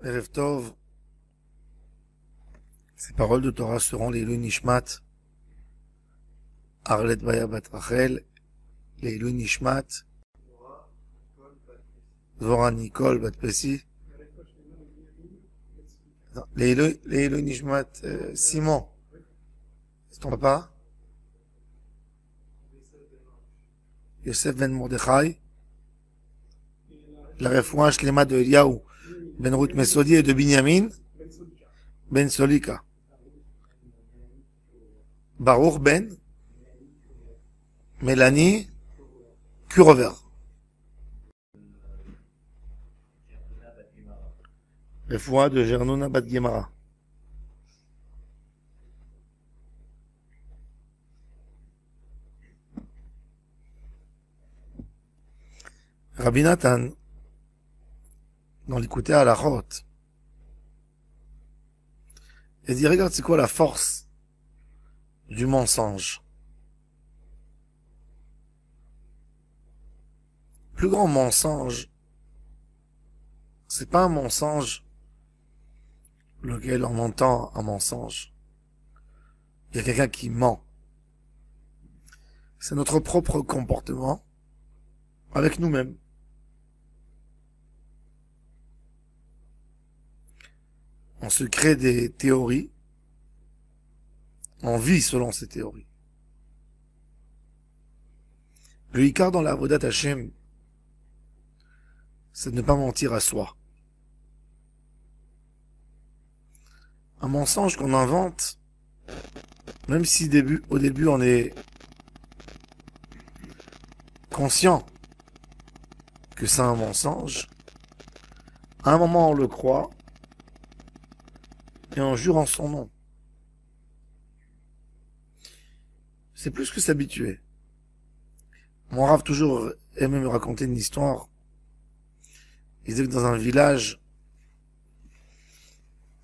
Erev Tov, ces paroles de Torah seront les Nishmat, Arlet Baya Bat Rachel, les Nishmat, Dvorah Nicole Bat Pessi, les Nishmat, Simon, c'est ton papa, Yosef Ben Mordechai, la Refoua Shlema de Eliaou, Ben Ruth Mesodi et de Binyamin, Ben Solika, Baruch Ben, Mélanie, Kurover. Refoua de Gernouna Bat Gemara. Rabbi Nathan, dans l'écouter à la rote, il dit, regarde, c'est quoi la force du mensonge? Le plus grand mensonge, c'est pas un mensonge lequel on entend un mensonge. Il y a quelqu'un qui ment. C'est notre propre comportement avec nous-mêmes. On se crée des théories, on vit selon ces théories. Le Ikar dans la Avodat Hashem, c'est de ne pas mentir à soi. Un mensonge qu'on invente, même si au début on est conscient que c'est un mensonge, à un moment on le croit, et on jure en son nom. C'est plus que s'habituer. Mon Rav toujours aimait me raconter une histoire. Il disait que dans un village,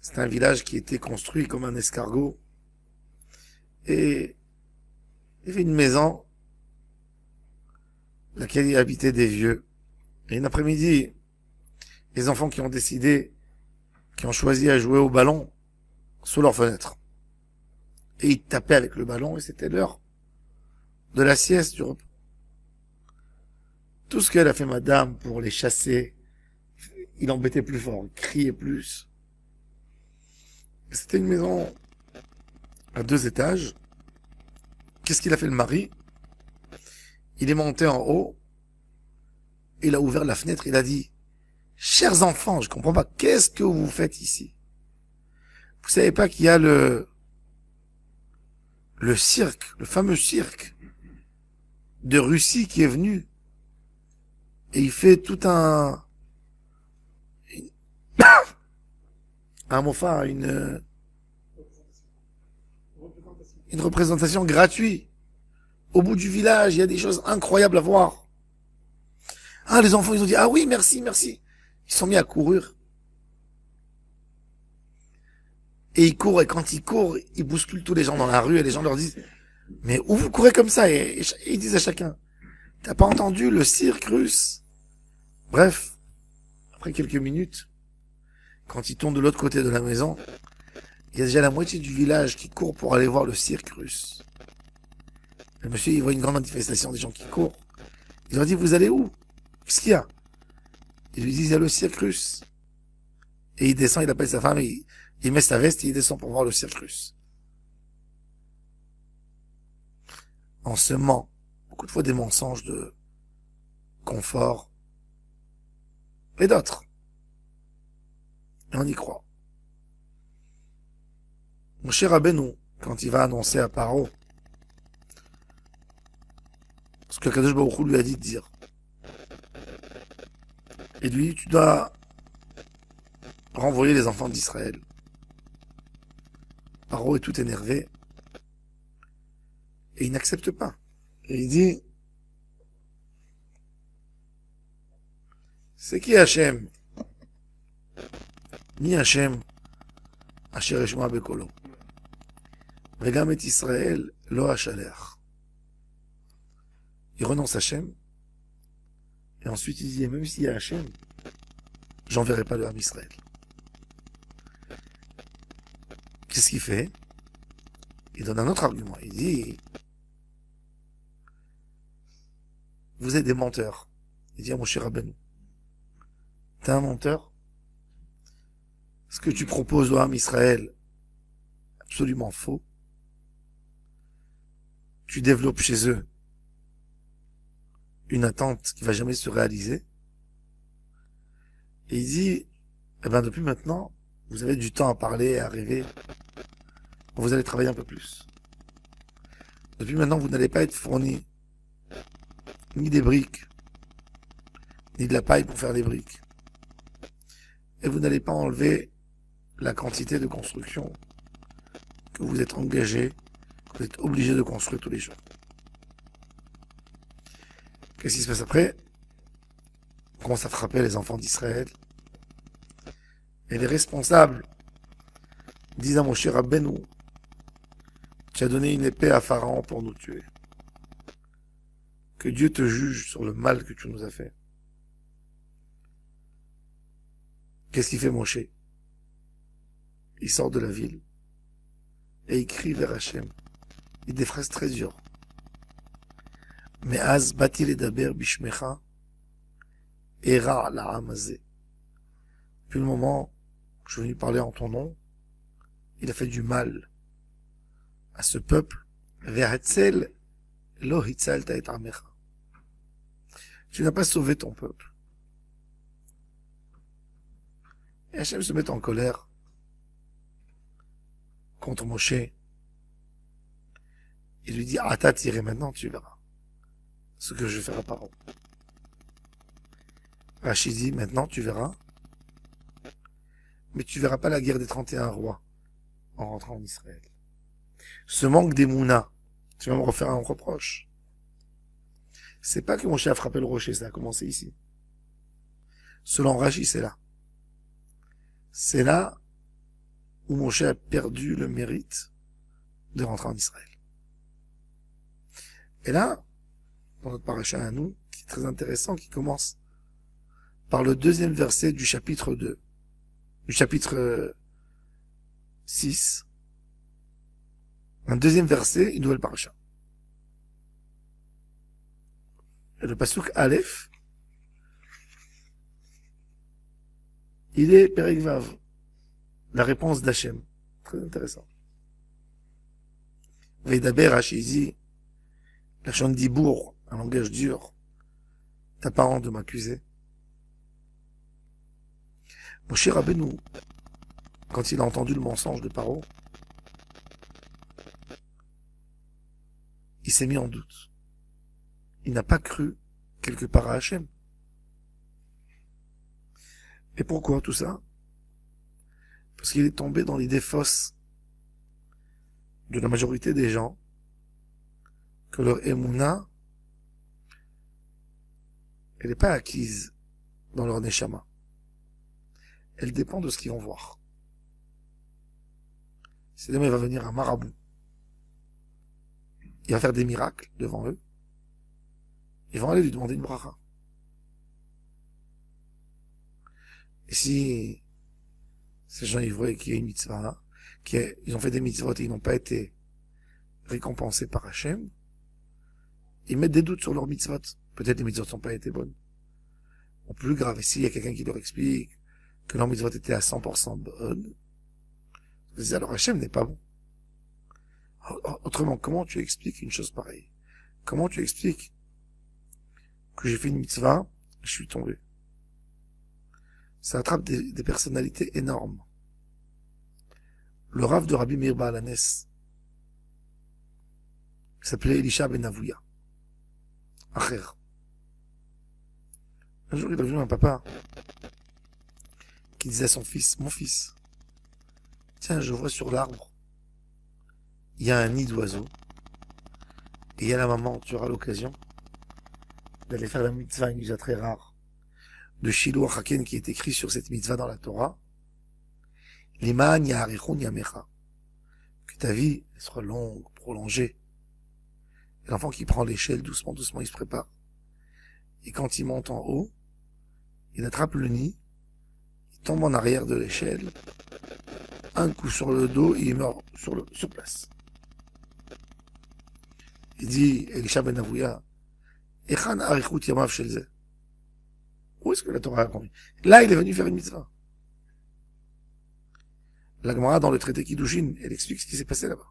c'était un village qui était construit comme un escargot, et il y avait une maison dans laquelle y habitaient des vieux. Et un après-midi, les enfants qui ont choisi à jouer au ballon sous leur fenêtre. Et ils tapaient avec le ballon et c'était l'heure de la sieste, du repas. Tout ce qu'elle a fait madame pour les chasser, il embêtait plus fort, il criait plus. C'était une maison à 2 étages. Qu'est-ce qu'il a fait le mari? Il est monté en haut, il a ouvert la fenêtre, il a dit, chers enfants, je comprends pas, qu'est-ce que vous faites ici? Vous savez pas qu'il y a le cirque, le fameux cirque de Russie qui est venu et il fait tout un mofa, une représentation gratuite. Au bout du village, il y a des choses incroyables à voir. Ah, les enfants, ils ont dit, ah oui, merci, merci. Ils sont mis à courir. Et ils courent, et quand ils courent, ils bousculent tous les gens dans la rue, et les gens leur disent, mais où vous courez comme ça? Et ils disent à chacun, t'as pas entendu le cirque russe? Bref, après quelques minutes, quand ils tournent de l'autre côté de la maison, il y a déjà la moitié du village qui court pour aller voir le cirque russe. Le monsieur, il voit une grande manifestation des gens qui courent. Il leur dit, vous allez où? Qu'est-ce qu'il y a? Ils lui disent, il y a le cirque russe. Et il descend, il appelle sa femme, et il met sa veste et il descend pour voir le cirque russe. On se ment. Beaucoup de fois des mensonges de confort. Et d'autres. Et on y croit. Mon cher Rabbeinu, quand il va annoncer à Paro ce que Kadosh Baruch Hu lui a dit de dire, et lui, tu dois renvoyer les enfants d'Israël. Paro est tout énervé et il n'accepte pas. Et il dit, c'est qui Hachem? Ni Hachem, Asher Eshma Bekolo. וגם את ישראל לא אשלח. Il renonce à Hachem, et ensuite il dit, même s'il y a Hachem, j'enverrai pas le Ham Israël. Qu'est-ce qu'il fait? Il donne un autre argument. Il dit, vous êtes des menteurs. Il dit à Moshe Rabbeinu, t'es un menteur? Ce que tu proposes au Ham Israël, absolument faux. Tu développes chez eux une attente qui va jamais se réaliser. Et il dit, eh ben, depuis maintenant, vous avez du temps à parler, à rêver. Vous allez travailler un peu plus. Depuis maintenant, vous n'allez pas être fourni ni des briques, ni de la paille pour faire des briques. Et vous n'allez pas enlever la quantité de construction que vous êtes engagé, que vous êtes obligé de construire tous les jours. Qu'est-ce qui se passe après? On commence à frapper les enfants d'Israël. Et les responsables disent à Moshe Rabbeinu, tu as donné une épée à Pharaon pour nous tuer. Que Dieu te juge sur le mal que tu nous as fait. Qu'est-ce qu'il fait Moshe? Il sort de la ville et il crie vers Hachem. Il dit des phrases très dures. Mais az bati ledaber bishmecha era la'am hazeh. Depuis le moment où je suis venu parler en ton nom, il a fait du mal à ce peuple. Ve'hatzel lo hitzalta et amecha. Tu n'as pas sauvé ton peuple. Et Hachem se met en colère contre Moshe. Il lui dit, Ata tiré, maintenant tu verras ce que je vais faire à Paro. Rachid dit, maintenant tu verras, mais tu verras pas la guerre des 31 rois en rentrant en Israël. Ce manque d'émouna, tu vas me refaire un reproche. C'est pas que Moshe a frappé le rocher, ça a commencé ici. Selon Rachid, c'est là. C'est là où Moshe a perdu le mérite de rentrer en Israël. Et là, dans notre paracha à nous, qui est très intéressant, qui commence par le deuxième verset du chapitre 2, du chapitre 6, un deuxième verset, une nouvelle paracha. Et le pasuk Aleph, il est Perek Vav, la réponse d'Hachem. Très intéressant. Veidaber Hachizi, la chante d'Ibour, un langage dur. T'as pas honte de m'accuser. Moshe Rabbeinu, quand il a entendu le mensonge de Paro, il s'est mis en doute. Il n'a pas cru quelque part à Hachem. Et pourquoi tout ça? Parce qu'il est tombé dans l'idée fausse de la majorité des gens que leur émouna, elle n'est pas acquise dans leur neshama. Elle dépend de ce qu'ils vont voir. Si demain il va venir un marabout, il va faire des miracles devant eux, ils vont aller lui demander une bracha. Et si ces gens ils voient qu'il y a une mitzvah, qu'ils ont fait des mitzvot et ils n'ont pas été récompensés par Hachem, ils mettent des doutes sur leurs mitzvot. Peut-être les mitzvot n'ont pas été bonnes. Ou plus grave, et s'il y a quelqu'un qui leur explique que leurs mitzvot étaient à 100% bonnes, ils disent alors Hachem n'est pas bon. Autrement, comment tu expliques une chose pareille? Comment tu expliques que j'ai fait une mitzvah, je suis tombé? Ça attrape des personnalités énormes. Le Rav de Rabbi Meir Baal Hanes, il s'appelait Elisha ben Avouya. Acher. Un jour, il a vu un papa qui disait à son fils, mon fils, tiens, je vois sur l'arbre, il y a un nid d'oiseaux, et il y a la maman, tu auras l'occasion d'aller faire la mitzvah, une mitzvah très rare, de Shiloh Haken qui est écrit sur cette mitzvah dans la Torah, Liman Ya'arichun Yamecha, que ta vie soit longue, prolongée. Et l'enfant qui prend l'échelle doucement, doucement, il se prépare. Et quand il monte en haut, il attrape le nid, il tombe en arrière de l'échelle, un coup sur le dos, et il meurt sur place. Il dit, Elisha ben Avouya, Echan arichut yamav shel ze. Où est-ce que la Torah a conduit? Là, il est venu faire une mitzvah. La Gemara, dans le traité Kiddushin, elle explique ce qui s'est passé là-bas.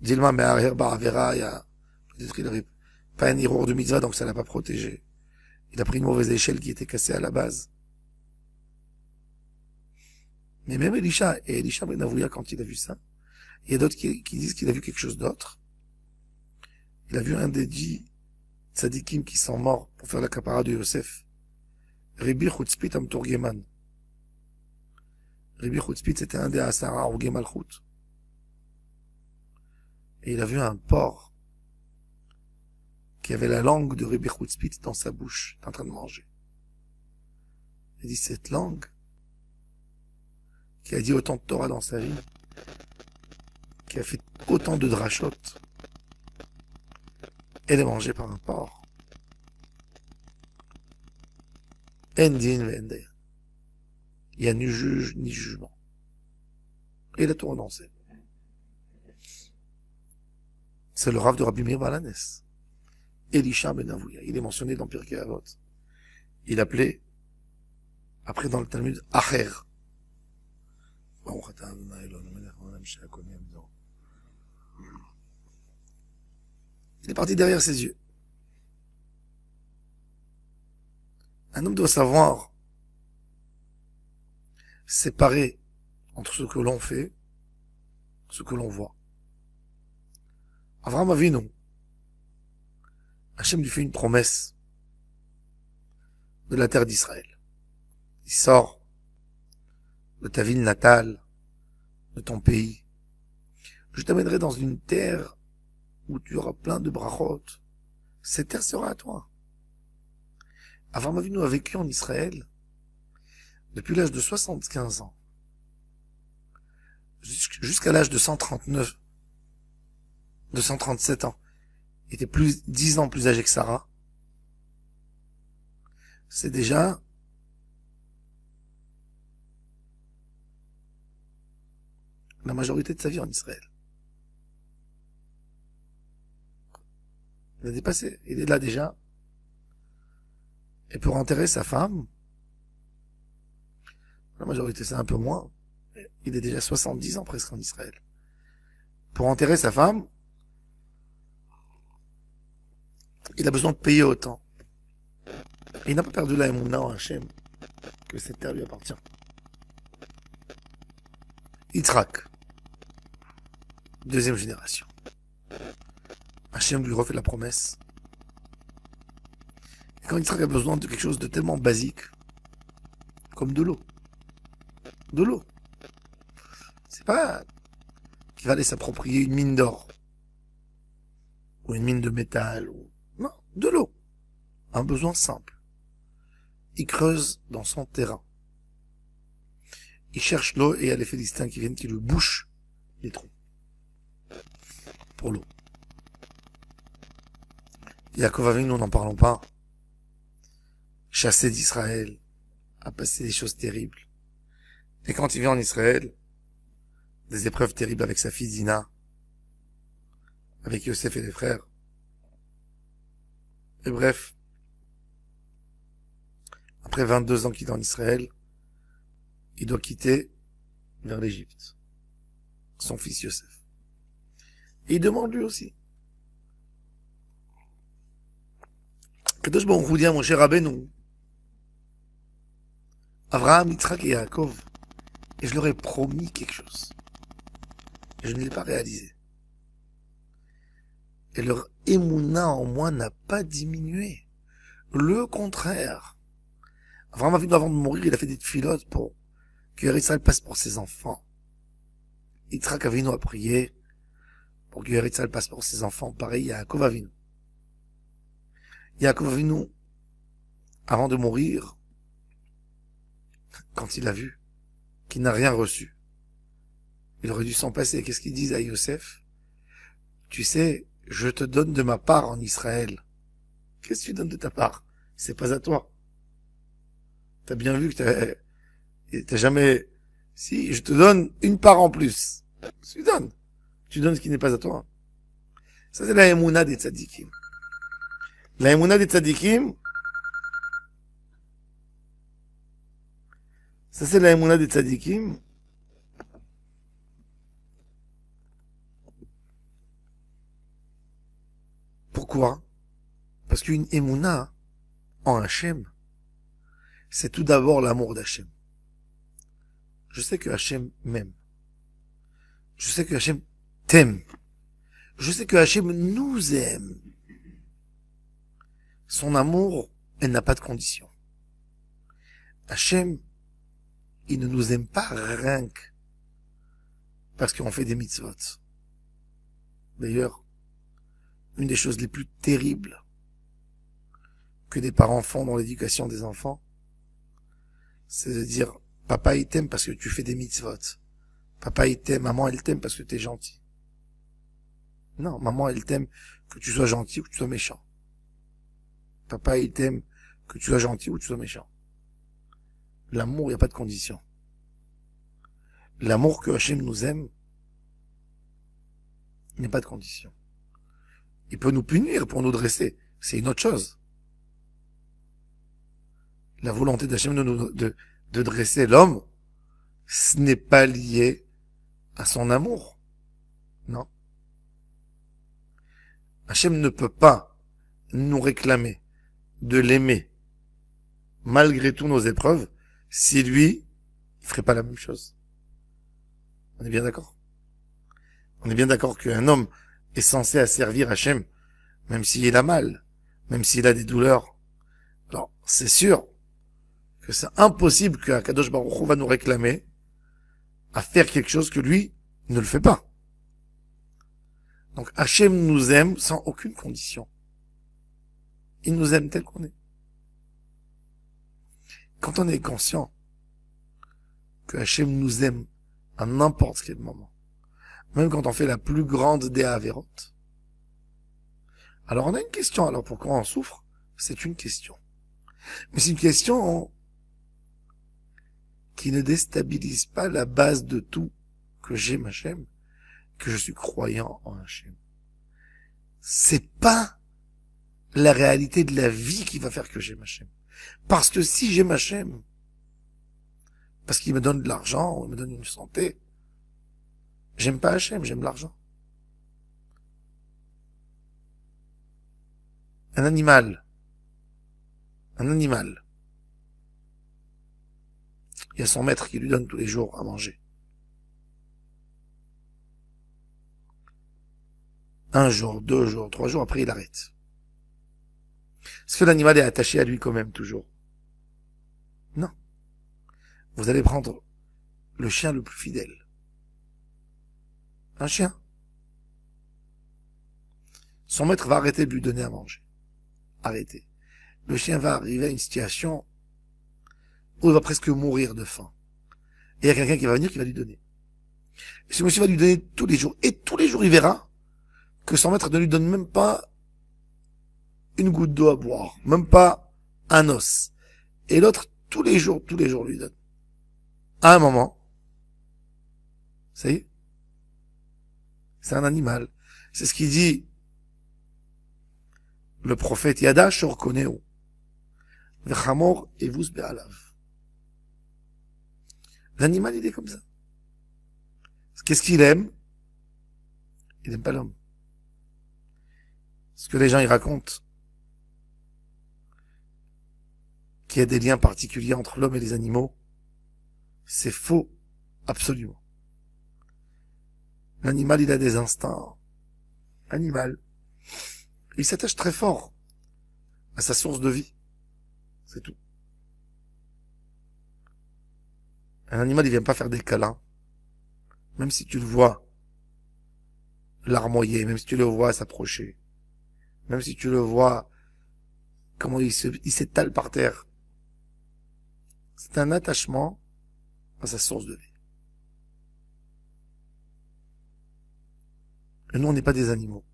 Dilma me'arer ba'avera, il y a, peut-être il n'avait pas un erreur de mitzvah, donc ça l'a pas protégé. Il a pris une mauvaise échelle qui était cassée à la base. Mais même Elisha, et Elisha ben Avouya, quand il a vu ça, il y a d'autres qui disent qu'il a vu quelque chose d'autre. Il a vu un des 10 tzadikim qui sont morts pour faire la capara de Yosef. Rabbi Chutzpit Amtourgeman. Rabbi Chutzpit, c'était un des Asara Orgé Malchut. Et il a vu un porc qui avait la langue de Rabbi Chutzpit dans sa bouche, en train de manger. Il dit, cette langue, qui a dit autant de Torah dans sa vie, qui a fait autant de drachot, elle est mangée par un porc. Endin ve'endaya. Il n'y a ni juge, ni jugement. Et il a tout renoncé. C'est le Rav de Rabbi Meir Balanes. Elisha ben Avouya. Il est mentionné dans Pirkei Avot. Il appelait, après dans le Talmud, Acher. Il est parti derrière ses yeux. Un homme doit savoir séparer entre ce que l'on fait, ce que l'on voit. Avraham Avinu, Hachem lui fait une promesse de la terre d'Israël. Il sort de ta ville natale, de ton pays. Je t'amènerai dans une terre où tu auras plein de brachot. Cette terre sera à toi. Avraham Avinu a vécu en Israël depuis l'âge de 75 ans, jusqu'à l'âge de 139, de 137 ans. Il était 10 ans plus âgé que Sarah. C'est déjà la majorité de sa vie en Israël. Il a dépassé, il est là déjà. Et pour enterrer sa femme, la majorité c'est un peu moins, il est déjà 70 ans presque en Israël. Pour enterrer sa femme, il a besoin de payer autant. Et il n'a pas perdu la émouna en Hachem, que cette terre lui appartient. Yitzhak, deuxième génération. Hachem lui refait la promesse. Et quand Yitzhak a besoin de quelque chose de tellement basique, comme de l'eau. De l'eau. C'est pas qu'il va aller s'approprier une mine d'or. Ou une mine de métal. Non, de l'eau. Un besoin simple. Il creuse dans son terrain. Il cherche l'eau et il y a les Philistins qui viennent, qui lui bouchent les trous. Pour l'eau. Yaakov Avinu, nous n'en parlons pas. Chassé d'Israël, a passé des choses terribles. Et quand il vient en Israël, des épreuves terribles avec sa fille Dina, avec Yosef et les frères. Et bref, après 22 ans qu'il est en Israël, il doit quitter vers l'Égypte. Son fils Yosef. Et il demande lui aussi. Kadosh Baruch Hu dit à Moshe Rabbeinu, Avraham, Yitzhak et Yaakov, et je leur ai promis quelque chose. Et je ne l'ai pas réalisé. Et leur émouna en moi n'a pas diminué. Le contraire. Avraham Avinu, avant de mourir, il a fait des tfilotes pour que Israël passe pour ses enfants. Yitzhak Avinu a prié pour que Israël passe pour ses enfants. Pareil, Yaakov Avinu. Yaakov Avinu, avant de mourir, quand il a vu qu'il n'a rien reçu, il aurait dû s'en passer. Qu'est-ce qu'il dit à Yosef? Tu sais, je te donne de ma part en Israël. Qu'est-ce que tu donnes de ta part? C'est pas à toi. T'as bien vu que t'as jamais, Si je te donne une part en plus, tu donnes. Tu donnes ce qui n'est pas à toi. Ça, c'est la émouna des tzadikim. La émouna des tzadikim, ça c'est la émouna des tzadikim. Pourquoi? Parce qu'une émouna en Hachem, c'est tout d'abord l'amour d'Hachem. Je sais que Hachem m'aime. Je sais que Hachem t'aime. Je sais que Hachem nous aime. Son amour, elle n'a pas de condition. Hachem, il ne nous aime pas rien que parce qu'on fait des mitzvot. D'ailleurs, une des choses les plus terribles que des parents font dans l'éducation des enfants, c'est de dire, papa il t'aime parce que tu fais des mitzvot. Papa il t'aime, maman elle t'aime parce que tu es gentil. Non, maman elle t'aime que tu sois gentil ou que tu sois méchant. Papa il t'aime que tu sois gentil ou que tu sois méchant. L'amour, il n'y a pas de condition. L'amour que Hachem nous aime, il n'y a pas de condition. Il peut nous punir pour nous dresser. C'est une autre chose. La volonté d'Hachem de dresser l'homme, ce n'est pas lié à son amour. Non. Hachem ne peut pas nous réclamer de l'aimer malgré tous nos épreuves si lui, il ferait pas la même chose. On est bien d'accord? On est bien d'accord qu'un homme est censé asservir Hachem, même s'il a mal, même s'il a des douleurs. Alors, c'est sûr que c'est impossible qu'Akadosh Baruch Hu va nous réclamer à faire quelque chose que lui ne le fait pas. Donc Hachem nous aime sans aucune condition. Il nous aime tel qu'on est. Quand on est conscient que Hachem nous aime à n'importe quel moment, même quand on fait la plus grande des avérotes, alors on a une question. Alors pourquoi on souffre? C'est une question. Mais c'est une question qui ne déstabilise pas la base de tout, que j'aime Hachem, que je suis croyant en Hachem. C'est pas la réalité de la vie qui va faire que j'aime Hachem. Parce que si j'aime Hachem, parce qu'il me donne de l'argent, ou il me donne une santé, j'aime pas Hachem, j'aime l'argent. Un animal, il y a son maître qui lui donne tous les jours à manger. Un jour, 2 jours, 3 jours, après il arrête. Est-ce que l'animal est attaché à lui quand même, toujours? Non. Vous allez prendre le chien le plus fidèle. Un chien. Son maître va arrêter de lui donner à manger. Arrêter. Le chien va arriver à une situation où il va presque mourir de faim. Et il y a quelqu'un qui va venir qui va lui donner. Et ce monsieur va lui donner tous les jours. Et tous les jours, il verra que son maître ne lui donne même pas une goutte d'eau à boire. Même pas un os. Et l'autre, tous les jours lui donne. À un moment, ça y est, c'est un animal. C'est ce qu'il dit le prophète Yada Shorkoneo. Vechamor evus be'alav. L'animal, il est comme ça. Qu'est-ce qu'il aime? Il n'aime pas l'homme. Ce que les gens y racontent, qu'il y a des liens particuliers entre l'homme et les animaux, c'est faux, absolument. L'animal, il a des instincts. Animal. Il s'attache très fort à sa source de vie. C'est tout. Un animal, il vient pas faire des câlins. Même si tu le vois larmoyer, même si tu le vois s'approcher, même si tu le vois comment il s'étale par terre. C'est un attachement à sa source de vie. Et nous, on n'est pas des animaux.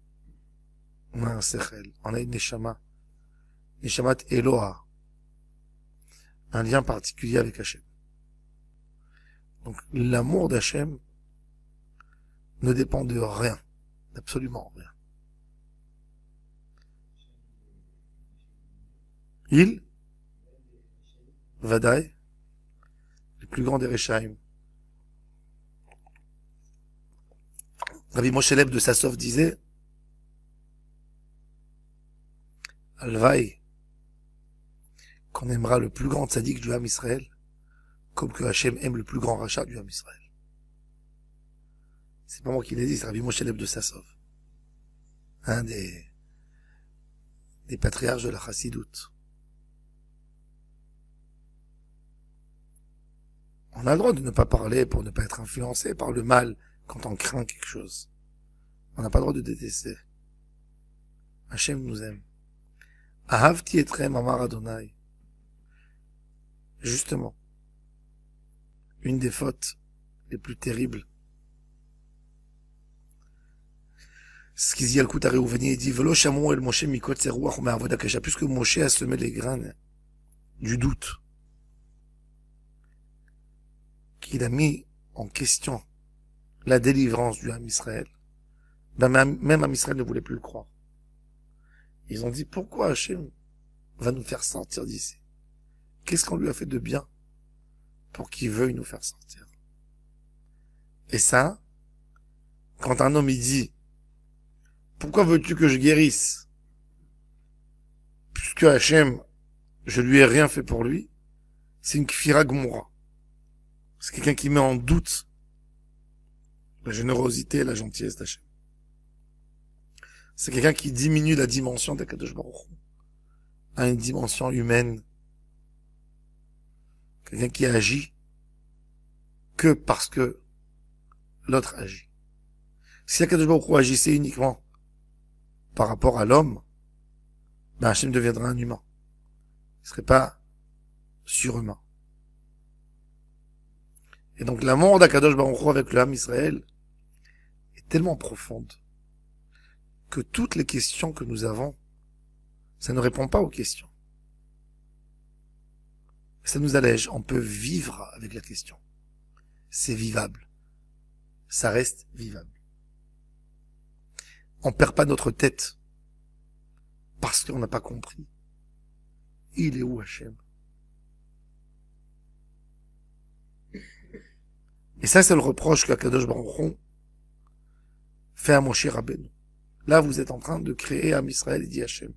On a un sechel, on a une neshama. Neshamat Eloha. Un lien particulier avec Hachem. Donc, l'amour d'Hachem ne dépend de rien. Absolument rien. Il, Vadaï, le plus grand des Rechaim. Rabbi Moshe Leib de Sassov disait, Alvaï, qu'on aimera le plus grand tzaddik du Ham Israël, comme que Hachem aime le plus grand rachat du Ham Israël. C'est pas moi qui l'ai dit, c'est Rabbi Moshe Leib de Sassov. Un des patriarches de la Chassidoute. On a le droit de ne pas parler pour ne pas être influencé par le mal quand on craint quelque chose. On n'a pas le droit de détester. Hachem nous aime. Ahavti etrem amar Adonai. Justement, une des fautes les plus terribles. Ce qu'il dit Yalkut Areouveni, il dit, Velo shamou el Moshe mikot seruach u'me'avoda kasha, puisque Moshe a semé les graines du doute, qu'il a mis en question la délivrance du Ham Israël, ben même Ham Israël ne voulait plus le croire. Ils ont dit, pourquoi Hachem va nous faire sortir d'ici? Qu'est-ce qu'on lui a fait de bien pour qu'il veuille nous faire sortir? Et ça, quand un homme il dit, pourquoi veux-tu que je guérisse? Puisque Hachem, je lui ai rien fait pour lui, c'est une kfira gmoura. C'est quelqu'un qui met en doute la générosité et la gentillesse d'Hachem. C'est quelqu'un qui diminue la dimension d'Akadosh Baruch Hu à une dimension humaine. Quelqu'un qui agit que parce que l'autre agit. Si Akadosh Baruch Hu agissait uniquement par rapport à l'homme, ben Hachem deviendra un humain. Il serait pas surhumain. Et donc l'amour d'Akadosh Baruch Hu avec le Ham Israël est tellement profonde que toutes les questions que nous avons, ça ne répond pas aux questions. Ça nous allège. On peut vivre avec la question. C'est vivable. Ça reste vivable. On perd pas notre tête parce qu'on n'a pas compris. Il est où Hachem? Et ça, c'est le reproche qu'Akadosh Baruch Hu fait à Moshe Rabbeinu. Là, vous êtes en train de créer Ham Israël et dit Hachem.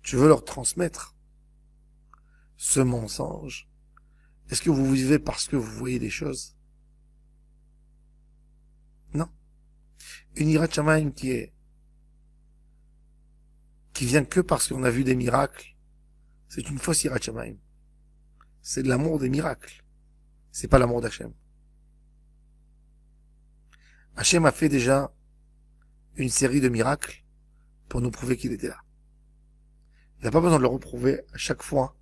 Tu veux leur transmettre ce mensonge? Est-ce que vous vivez parce que vous voyez des choses? Non. Une Yirat Shamayim qui vient que parce qu'on a vu des miracles, c'est une fausse Yirat Shamayim. C'est de l'amour des miracles. C'est pas l'amour d'Hachem. Hachem a fait déjà une série de miracles pour nous prouver qu'il était là. Il n'a pas besoin de le reprouver à chaque fois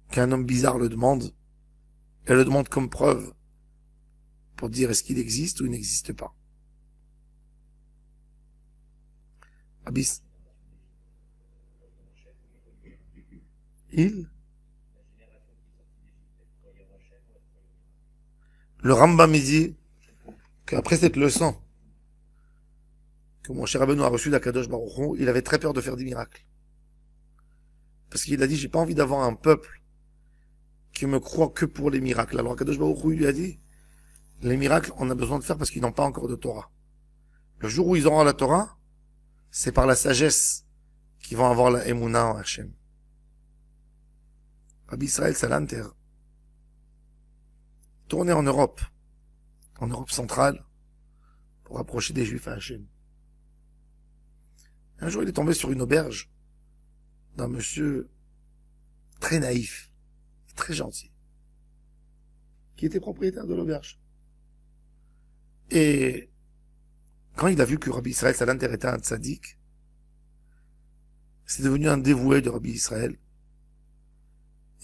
qu'un homme bizarre le demande, et le demande comme preuve pour dire est-ce qu'il existe ou il n'existe pas. Abyss. Le Rambam dit qu'après cette leçon que mon cher Rabbeinu a reçu d'Akadosh Baruch Hu, il avait très peur de faire des miracles. Parce qu'il a dit, j'ai pas envie d'avoir un peuple qui me croit que pour les miracles. Alors Akadosh Baruch Hu lui a dit, les miracles, on a besoin de faire parce qu'ils n'ont pas encore de Torah. Le jour où ils auront la Torah, c'est par la sagesse qu'ils vont avoir la Emouna en Hachem. Rabbi Israël Salanter, tourné en Europe centrale, pour approcher des Juifs à Hachem. Un jour, il est tombé sur une auberge d'un monsieur très naïf, très gentil, qui était propriétaire de l'auberge. Et quand il a vu que Rabbi Israël Salanter était un tzaddik, c'est devenu un dévoué de Rabbi Israël.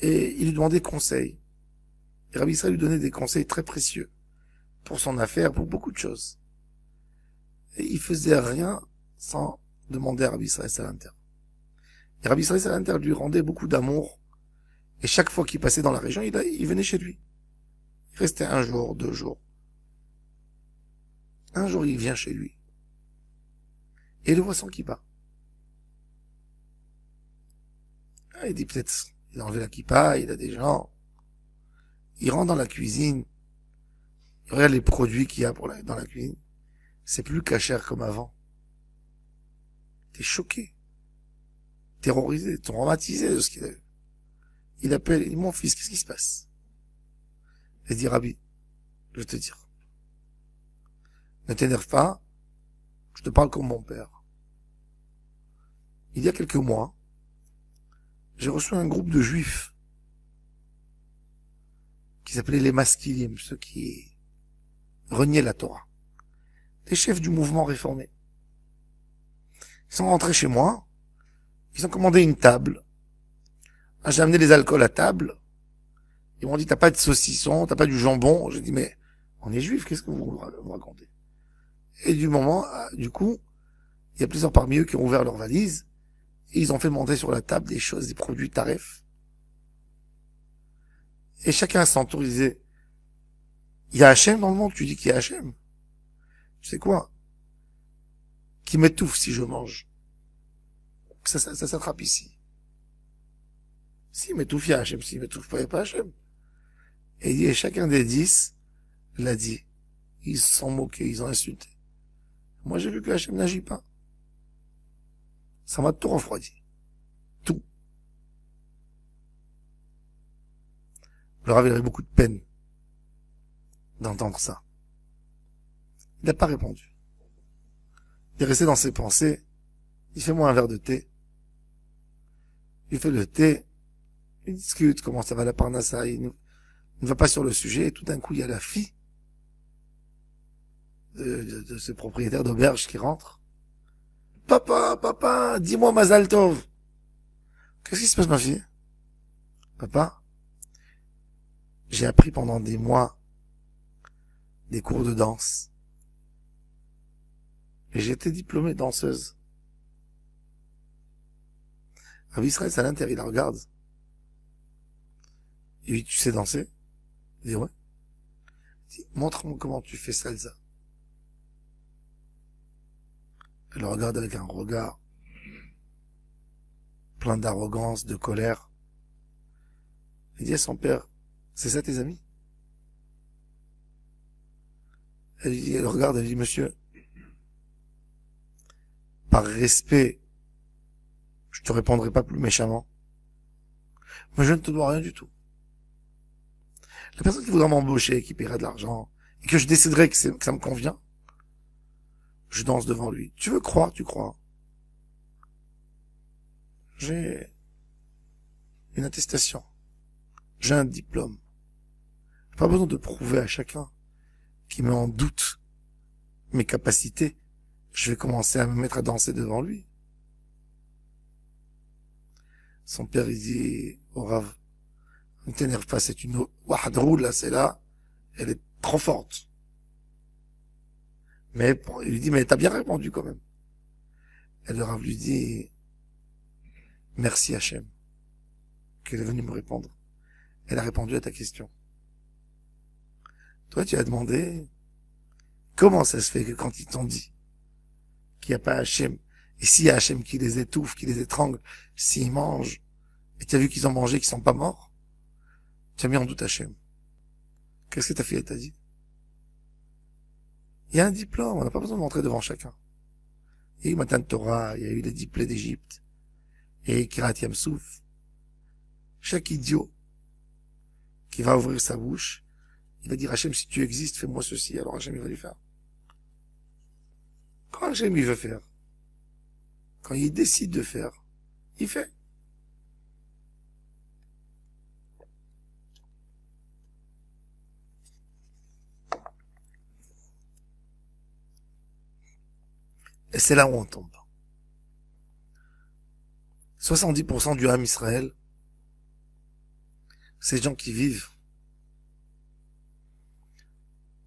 Et il lui demandait conseil. Et Rabbi Israël lui donnait des conseils très précieux pour son affaire, pour beaucoup de choses. Et il faisait rien sans demander à Rabbi Israël Salanter. Et Rabbi Israël Salanter lui rendait beaucoup d'amour. Et chaque fois qu'il passait dans la région, il venait chez lui. Il restait un jour, 2 jours. Un jour, il vient chez lui. Et il le voit sans kippa. Ah, il dit peut-être, il a enlevé la kippa, il a des gens. Il rentre dans la cuisine. Il regarde les produits qu'il y a dans la cuisine. C'est plus cachère comme avant. T'es choqué. Terrorisé, traumatisé de ce qu'il a vu. Il appelle, il dit, mon fils, qu'est-ce qui se passe? Il dit, Rabbi, je vais te dire. Ne t'énerve pas, je te parle comme mon père. Il y a quelques mois, j'ai reçu un groupe de juifs qui s'appelaient les Maskilim, ceux qui reniaient la Torah. Les chefs du mouvement réformé. Ils sont rentrés chez moi, ils ont commandé une table. Ah, j'ai amené les alcools à table. Ils m'ont dit, t'as pas de saucisson, t'as pas du jambon. J'ai dit, mais on est juifs, qu'est-ce que vous racontez? Et du coup, il y a plusieurs parmi eux qui ont ouvert leurs valises, et ils ont fait monter sur la table des choses, des produits tarifs. Et chacun à son tour, il disait, il y a Hachem dans le monde, tu dis qu'il y a Hachem. Tu sais quoi? Qui m'étouffe si je mange. Ça s'attrape ici. Si m'étouffe, il y a Hachem. Si m'étouffe pas, il n'y a pas Hachem. Et il dit, et chacun des 10 l'a dit. Ils se sont moqués, ils ont insulté. Moi, j'ai vu que Hachem n'agit pas. Ça m'a tout refroidi. Tout. Le Rav, il avait beaucoup de peine d'entendre ça. Il n'a pas répondu. Il est resté dans ses pensées. Il fait moi un verre de thé. Il fait le thé. Il discute comment ça va la parnassa. Il ne va pas sur le sujet. Et tout d'un coup, il y a la fille de ce propriétaire d'auberge qui rentre. Papa, dis-moi Mazal Tov. Qu'est-ce qui se passe, ma fille? Papa, j'ai appris pendant des mois des cours de danse. Et j'ai été diplômée danseuse. Rabbi Israël Salanter, il la regarde. Il dit, tu sais danser? Il dit, ouais. Il dit, montre-moi comment tu fais salsa. Elle le regarde avec un regard plein d'arrogance, de colère. Il dit à son père, c'est ça tes amis? Elle regarde, elle dit, monsieur, par respect, je te répondrai pas plus méchamment. Mais je ne te dois rien du tout. La personne qui voudra m'embaucher, qui paiera de l'argent, et que je déciderai que ça me convient, je danse devant lui. Tu veux croire, tu crois. J'ai une attestation. J'ai un diplôme. Pas besoin de prouver à chacun qui met en doute mes capacités. Je vais commencer à me mettre à danser devant lui. Son père, il dit au Rav, ne t'énerve pas, c'est une wahadrou, là, c'est là, elle est trop forte. Mais il lui dit, mais t'as bien répondu quand même. Et le Rav lui dit, merci Hachem, qu'elle est venue me répondre. Elle a répondu à ta question. Toi, tu as demandé, comment ça se fait que quand ils t'ont dit qu'il n'y a pas Hachem, et s'il y a Hachem qui les étouffe, qui les étrangle, s'ils mangent, et tu as vu qu'ils ont mangé, qu'ils sont pas morts, tu as mis en doute Hachem. Qu'est-ce que ta fille t'a dit? Il y a un diplôme, on n'a pas besoin de montrer devant chacun. Il y a eu Matan Torah, il y a eu les diplômes d'Égypte, et Kirat Yamsouf. Chaque idiot qui va ouvrir sa bouche, il va dire Hachem, si tu existes, fais-moi ceci. Alors Hachem, il va lui faire. Quand Hachem, il veut faire, quand il décide de faire, il fait. Et c'est là où on tombe. 70% du Ham Israël, c'est des gens qui vivent,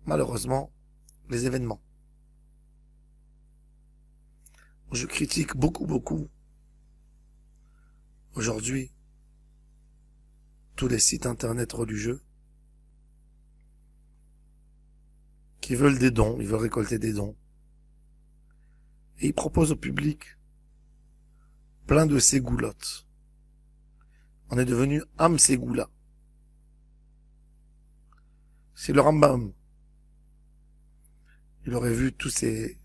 malheureusement, les événements. Je critique beaucoup, aujourd'hui, tous les sites internet religieux, qui veulent des dons, ils veulent récolter des dons. Et ils proposent au public plein de ségoulottes. On est devenu Am Ségoula. Si le Rambam, il aurait vu tous ces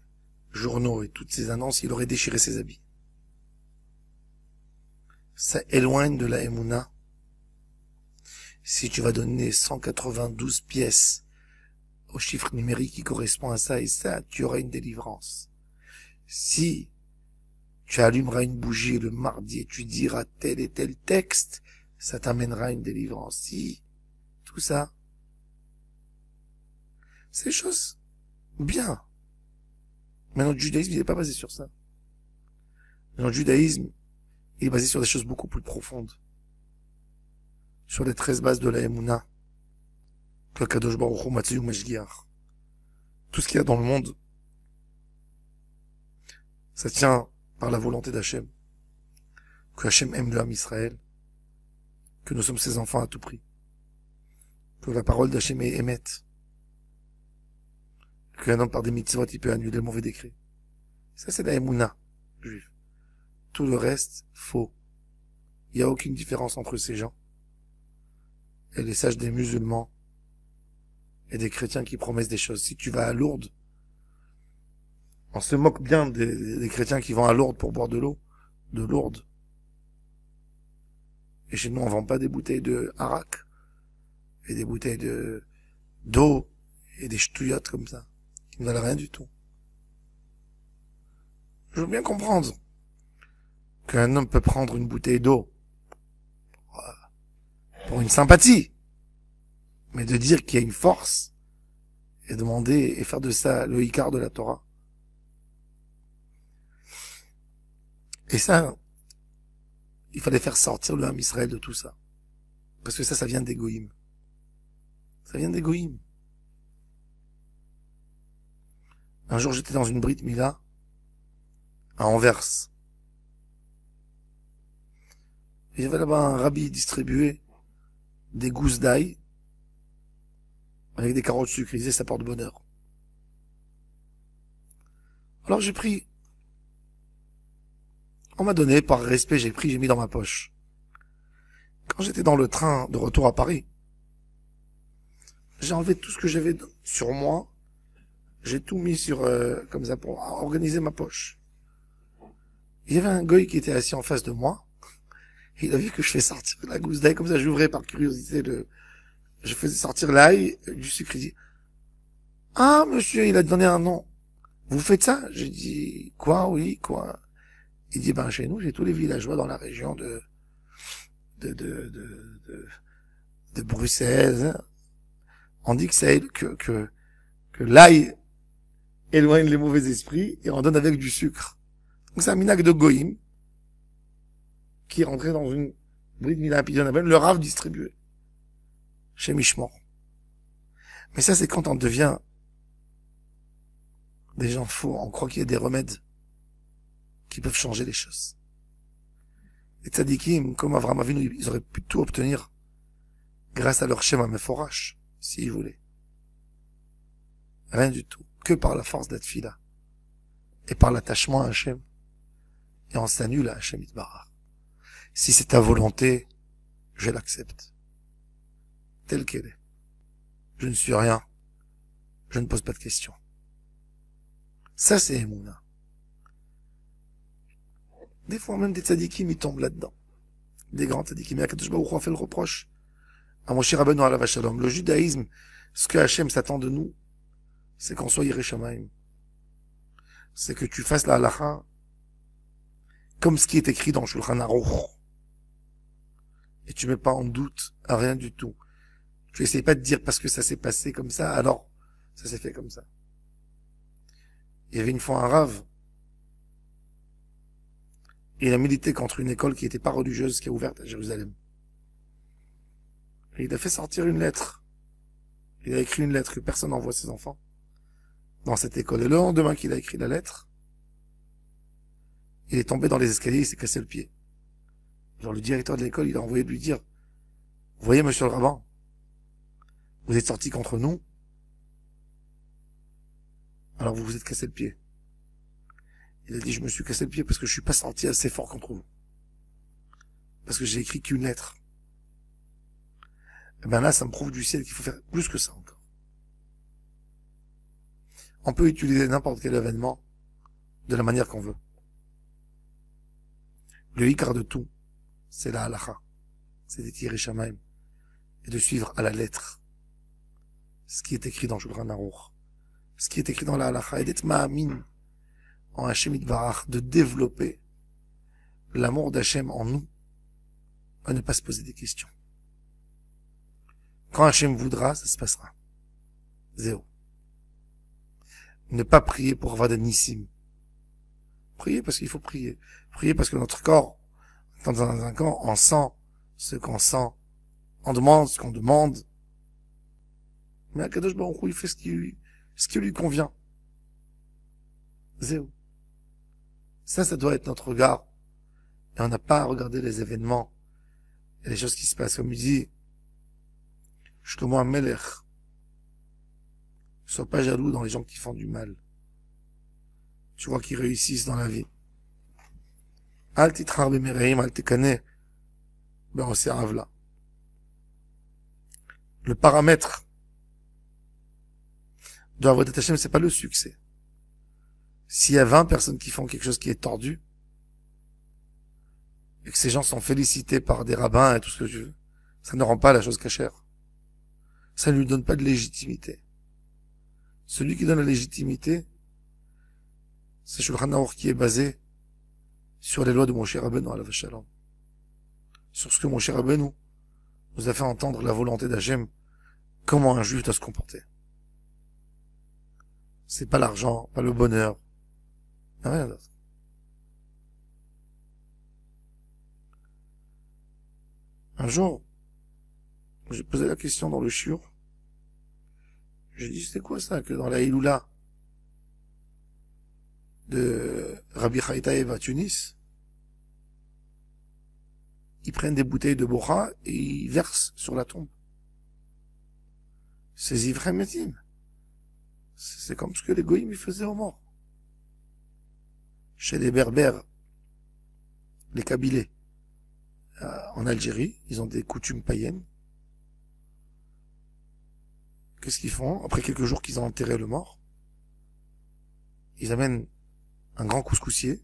journaux et toutes ces annonces, il aurait déchiré ses habits. Ça éloigne de la Emouna. Si tu vas donner 192 pièces au chiffre numérique qui correspond à ça et ça, tu auras une délivrance. Si tu allumeras une bougie le mardi et tu diras tel et tel texte, ça t'amènera une délivrance. Si, tout ça, c'est des choses bien. Mais notre judaïsme, il n'est pas basé sur ça. Notre judaïsme, il est basé sur des choses beaucoup plus profondes. Sur les 13 bases de la Emouna. Que Kadosh Baruch Hu Matziyu Mashgiach. Tout ce qu'il y a dans le monde, ça tient par la volonté d'Hachem. Que Hachem aime le Ham Israël. Que nous sommes ses enfants à tout prix. Que la parole d'Hachem est émette. Qu'un homme par des mitzvot, il peut annuler le mauvais décret. Ça, c'est la Emouna juive. Tout le reste, faux. Il n'y a aucune différence entre ces gens et les sages des musulmans et des chrétiens qui promettent des choses. Si tu vas à Lourdes, on se moque bien des chrétiens qui vont à Lourdes pour boire de l'eau, de Lourdes. Et chez nous, on vend pas des bouteilles de harak et des bouteilles d'eau et des ch'touillottes comme ça, qui ne valent rien du tout. Je veux bien comprendre qu'un homme peut prendre une bouteille d'eau pour une sympathie, mais de dire qu'il y a une force et demander et faire de ça le Icar de la Torah. Et ça, il fallait faire sortir le Ham Israël de tout ça. Parce que ça vient d'égoïm. Ça vient d'égoïm. Un jour, j'étais dans une Brit Mila à Anvers. Il y avait là-bas un rabbi distribué des gousses d'ail avec des carottes sucrées. Il disait ça porte bonheur. Alors j'ai pris. On m'a donné, par respect, j'ai pris, j'ai mis dans ma poche. Quand j'étais dans le train de retour à Paris, j'ai enlevé tout ce que j'avais sur moi. J'ai tout mis sur, comme ça, pour organiser ma poche. Il y avait un goy qui était assis en face de moi. Et il a vu que je fais sortir la gousse d'ail, comme ça, j'ouvrais par curiosité je faisais sortir l'ail, du sucre. Il dit, ah, monsieur, il a donné un nom. Vous faites ça? J'ai dit, quoi, oui, quoi? Il dit, ben, chez nous, j'ai tous les villageois dans la région de Bruxelles. Hein. On dit que ça aide, que l'ail éloigne les mauvais esprits et on donne avec du sucre. Donc c'est un minac de goïm qui est rentré dans une Brit Mila Pidyon, le Rav distribué chez Mishmor. Mais ça, c'est quand on devient des gens faux. On croit qu'il y a des remèdes qui peuvent changer les choses. Les tzadikim, comme Avraham Avinu, ils auraient pu tout obtenir grâce à leur schéma Meforash, s'ils voulaient. Rien du tout. Que par la force d'Atfila. Et par l'attachement à Hachem. Et on s'annule à Hachem Itbarach. Si c'est ta volonté, je l'accepte. Telle qu'elle est. Je ne suis rien. Je ne pose pas de questions. Ça, c'est Emouna. Des fois, même des tzadikim, ils tombent là-dedans. Des grands tzadikim. Et Akadosh Baruch Hu a fait le reproche à Moshe Rabbeinu alav hashalom. Le judaïsme, ce que Hachem s'attend de nous, c'est qu'on soit Yirei Shamayim. C'est que tu fasses la halacha comme ce qui est écrit dans Shulchan Aruch. Et tu mets pas en doute à rien du tout. Tu essayes pas de dire parce que ça s'est passé comme ça, alors ça s'est fait comme ça. Il y avait une fois un rave. Il a milité contre une école qui n'était pas religieuse, qui est ouverte à Jérusalem. Et il a fait sortir une lettre. Il a écrit une lettre que personne n'envoie à ses enfants dans cette école. Et le lendemain qu'il a écrit la lettre, il est tombé dans les escaliers, il s'est cassé le pied. Alors le directeur de l'école, il a envoyé de lui dire, vous voyez, monsieur le rabbin, vous êtes sorti contre nous, Alors vous vous êtes cassé le pied. Il a dit, je me suis cassé le pied parce que je suis pas sorti assez fort contre vous. Parce que j'ai écrit qu'une lettre. Et ben là, ça me prouve du ciel qu'il faut faire plus que ça encore. On peut utiliser n'importe quel événement de la manière qu'on veut. Le hikar de tout, c'est la halakha. C'est d'étirer Shamaim. Et de suivre à la lettre ce qui est écrit dans Shulchan Aruch, ce qui est écrit dans la halakha, et d'être ma'amin en Hashem Yitbarach, de développer l'amour d'Hachem en nous, à ne pas se poser des questions. Quand Hachem voudra, ça se passera. Zéro. Ne pas prier pour avoir des nissim. Prier parce qu'il faut prier. Prier parce que notre corps, dans un corps, on sent ce qu'on sent. On demande ce qu'on demande. Mais Akadosh Baruch Hu, il fait ce qui lui convient. Zéro. Ça doit être notre regard. Et on n'a pas à regarder les événements et les choses qui se passent. Comme il dit, Shlomo HaMelech, sois pas jaloux dans les gens qui font du mal. Tu vois qu'ils réussissent dans la vie. Al titrar b'mereim, al tekane b'osei avla. Le paramètre de Avodat Hashem, c'est pas le succès. S'il y a 20 personnes qui font quelque chose qui est tordu, et que ces gens sont félicités par des rabbins et tout ce que tu veux, ça ne rend pas la chose cachère. Ça ne lui donne pas de légitimité. Celui qui donne la légitimité, c'est Shulchan Aruch qui est basé sur les lois de Moshe Rabbeinu alav shalom. Sur ce que Moshe Rabbeinu nous a fait entendre la volonté d'Hachem, comment un juif doit se comporter. C'est pas l'argent, pas le bonheur, rien d'autre. Un jour, j'ai posé la question dans le shiur. J'ai dit, c'est quoi ça, que dans la Iloula de Rabbi Chaïtaïv à Tunis, ils prennent des bouteilles de Bora et ils versent sur la tombe. C'est Ivrem Metim. C'est comme ce que les Goïms ils faisaient aux morts. Chez les Berbères, les Kabilés, en Algérie, ils ont des coutumes païennes. Qu'est-ce qu'ils font? Après quelques jours qu'ils ont enterré le mort, ils amènent un grand couscoussier,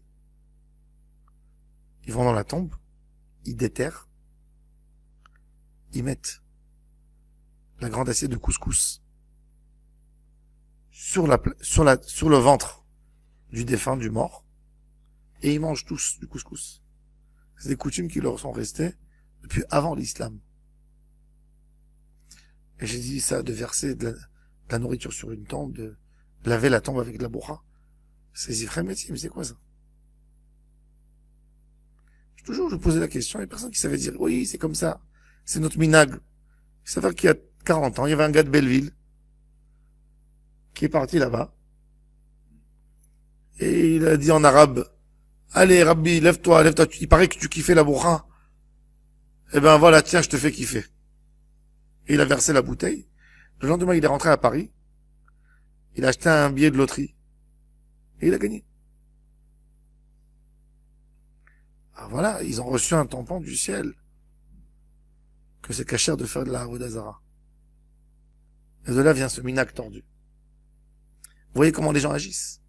ils vont dans la tombe, ils déterrent, ils mettent la grande assiette de couscous sur le ventre du défunt, du mort, et ils mangent tous du couscous. C'est des coutumes qui leur sont restées depuis avant l'islam. Et j'ai dit ça, de verser de la nourriture sur une tombe, de laver la tombe avec de la bourra. C'est Ivrem Metim, mais c'est quoi ça? Je posais la question, il y a personne qui savait dire, oui, c'est comme ça. C'est notre minag. Il s'avère qu'il y a 40 ans, il y avait un gars de Belleville, qui est parti là-bas. Et il a dit en arabe, allez, Rabbi, lève-toi, lève-toi, il paraît que tu kiffais la bourra. Eh ben voilà, tiens, je te fais kiffer. Et il a versé la bouteille. Le lendemain, il est rentré à Paris. Il a acheté un billet de loterie. Et il a gagné. Ah voilà, ils ont reçu un tampon du ciel. Que c'est cachère de faire de la Avodah Zara. Et de là vient ce minac tordu. Vous voyez comment les gens agissent.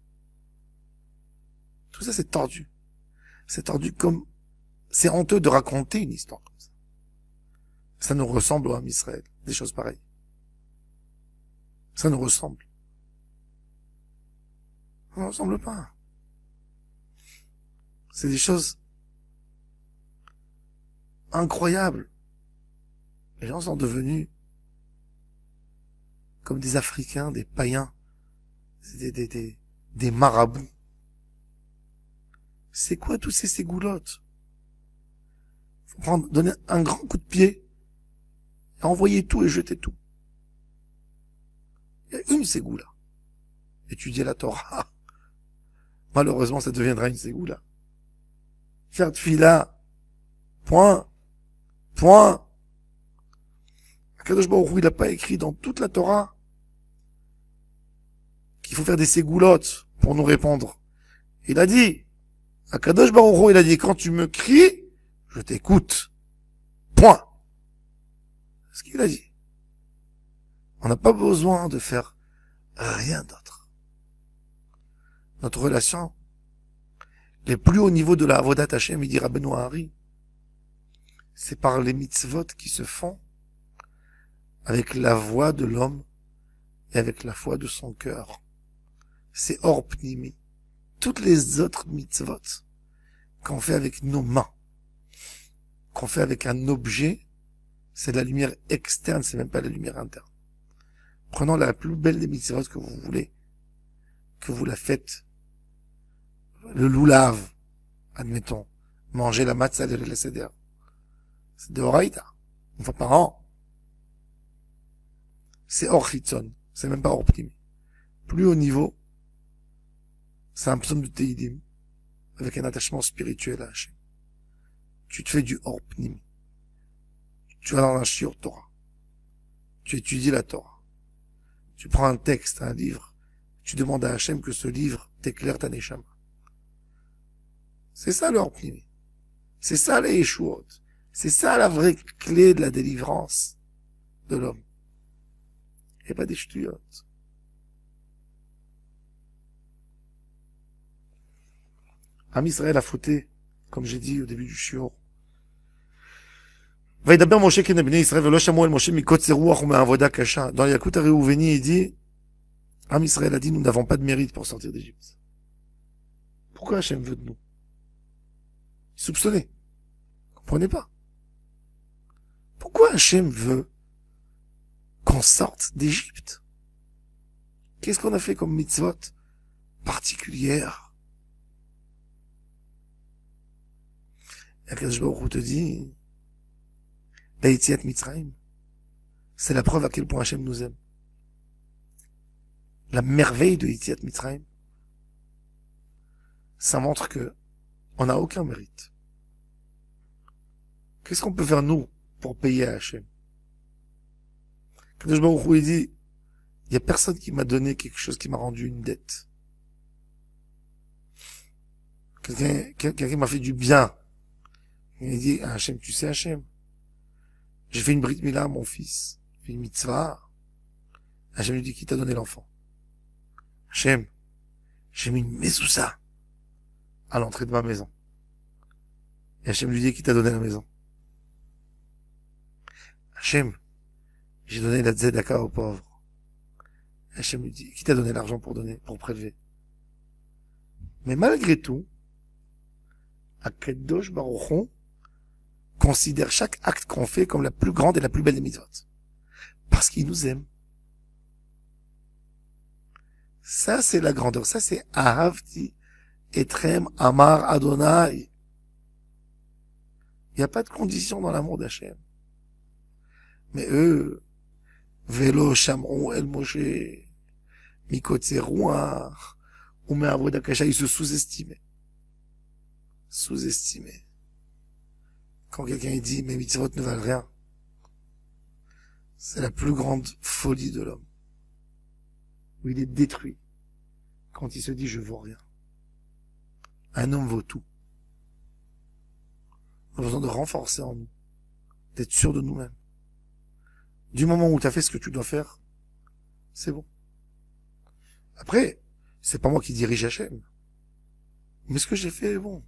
Tout ça, c'est tordu. C'est tordu comme... C'est honteux de raconter une histoire comme ça. Ça nous ressemble au Ham Israël. Des choses pareilles. Ça nous ressemble. Ça ne ressemble pas. C'est des choses incroyables. Les gens sont devenus comme des Africains, des païens, des marabouts. C'est quoi tous ces ségoulottes? Faut donner un grand coup de pied, et envoyer tout et jeter tout. Il y a une ségoula. Étudier la Torah. Malheureusement, ça deviendra une ségoula. Faire tfila. Point. Point. Akadosh Baruch Hu, il n'a pas écrit dans toute la Torah qu'il faut faire des ségoulottes pour nous répondre. Il a dit, Akadosh Baruch Hu, il a dit, quand tu me cries, je t'écoute. Point. C'est ce qu'il a dit. On n'a pas besoin de faire rien d'autre. Notre relation, les plus hauts niveaux de la Avodat Hashem, il dit Rabbeinu Hari, c'est par les mitzvot qui se font avec la voix de l'homme et avec la foi de son cœur. C'est hors pnimi. Toutes les autres mitzvot qu'on fait avec nos mains, qu'on fait avec un objet, c'est de la lumière externe, c'est même pas la lumière interne. Prenons la plus belle des mitzvot que vous voulez, que vous la faites. Le loulav, admettons, manger la matzah de la seder. C'est de Horaïta, une fois par an. C'est hors chitzon, c'est même pas hors pnimi. Plus haut niveau, c'est un psaume de Teidim, avec un attachement spirituel à Hachem. Tu te fais du hors pnimi. Tu vas dans un shiur Torah. Tu étudies la Torah. Tu prends un texte, un livre. Tu demandes à Hachem que ce livre t'éclaire ta neshama. C'est ça le hors pnimi. C'est ça les Yeshuot. C'est ça la vraie clé de la délivrance de l'homme. Et pas des ch'tuyot. Am Israël a fauté, comme j'ai dit au début du shiur. וידבר משה כנגד בני ישראל ולא שמעו אל משה מקוצר רוח ומעבודה קשה. Dans Yakut Réouveni, il dit, Am Israël a dit, nous n'avons pas de mérite pour sortir d'Égypte. Pourquoi Hachem veut de nous? Soupçonnez. Comprenez pas. Pourquoi Hachem veut qu'on sorte d'Égypte? Qu'est-ce qu'on a fait comme mitzvot particulière? Et Akadosh Baruch Hu te dit, Be'etziat Mitzrayim, c'est la preuve à quel point Hachem nous aime. La merveille de Yetziat Mitzrayim, ça montre que on n'a aucun mérite. Qu'est-ce qu'on peut faire nous pour payer à Hachem? Akadosh Baruch Hu, il dit, il y a personne qui m'a donné quelque chose qui m'a rendu une dette. Quelqu'un m'a fait du bien. Il dit, Hachem, tu sais Hachem, j'ai fait une brit mila à mon fils, j'ai fait une mitzvah. Hachem lui dit, qui t'a donné l'enfant? Hachem, j'ai mis une mezouza à l'entrée de ma maison. Et Hachem lui dit, qui t'a donné la maison? Hachem, j'ai donné la tzedaka aux pauvres. Hachem lui dit, qui t'a donné l'argent pour donner, pour prélever? Mais malgré tout, Akadosh Baruch Hu considère chaque acte qu'on fait comme la plus grande et la plus belle des mitzvot. Parce qu'il nous aime. Ça, c'est la grandeur. Ça, c'est Ahavti Etrem Amar Adonai. Il n'y a pas de condition dans l'amour d'Hachem. Mais eux, Velo Shamron El Moshe, Mikotse Rouin, ou Me'avoda Kasha, ils se sous-estimaient. Sous-estimaient. Quand quelqu'un dit, mes mitzvot ne valent rien, c'est la plus grande folie de l'homme. Où il est détruit. Quand il se dit, je vaux rien. Un homme vaut tout. On a besoin de renforcer en nous. D'être sûr de nous-mêmes. Du moment où tu as fait ce que tu dois faire, c'est bon. Après, c'est pas moi qui dirige Hachem. Mais ce que j'ai fait est bon.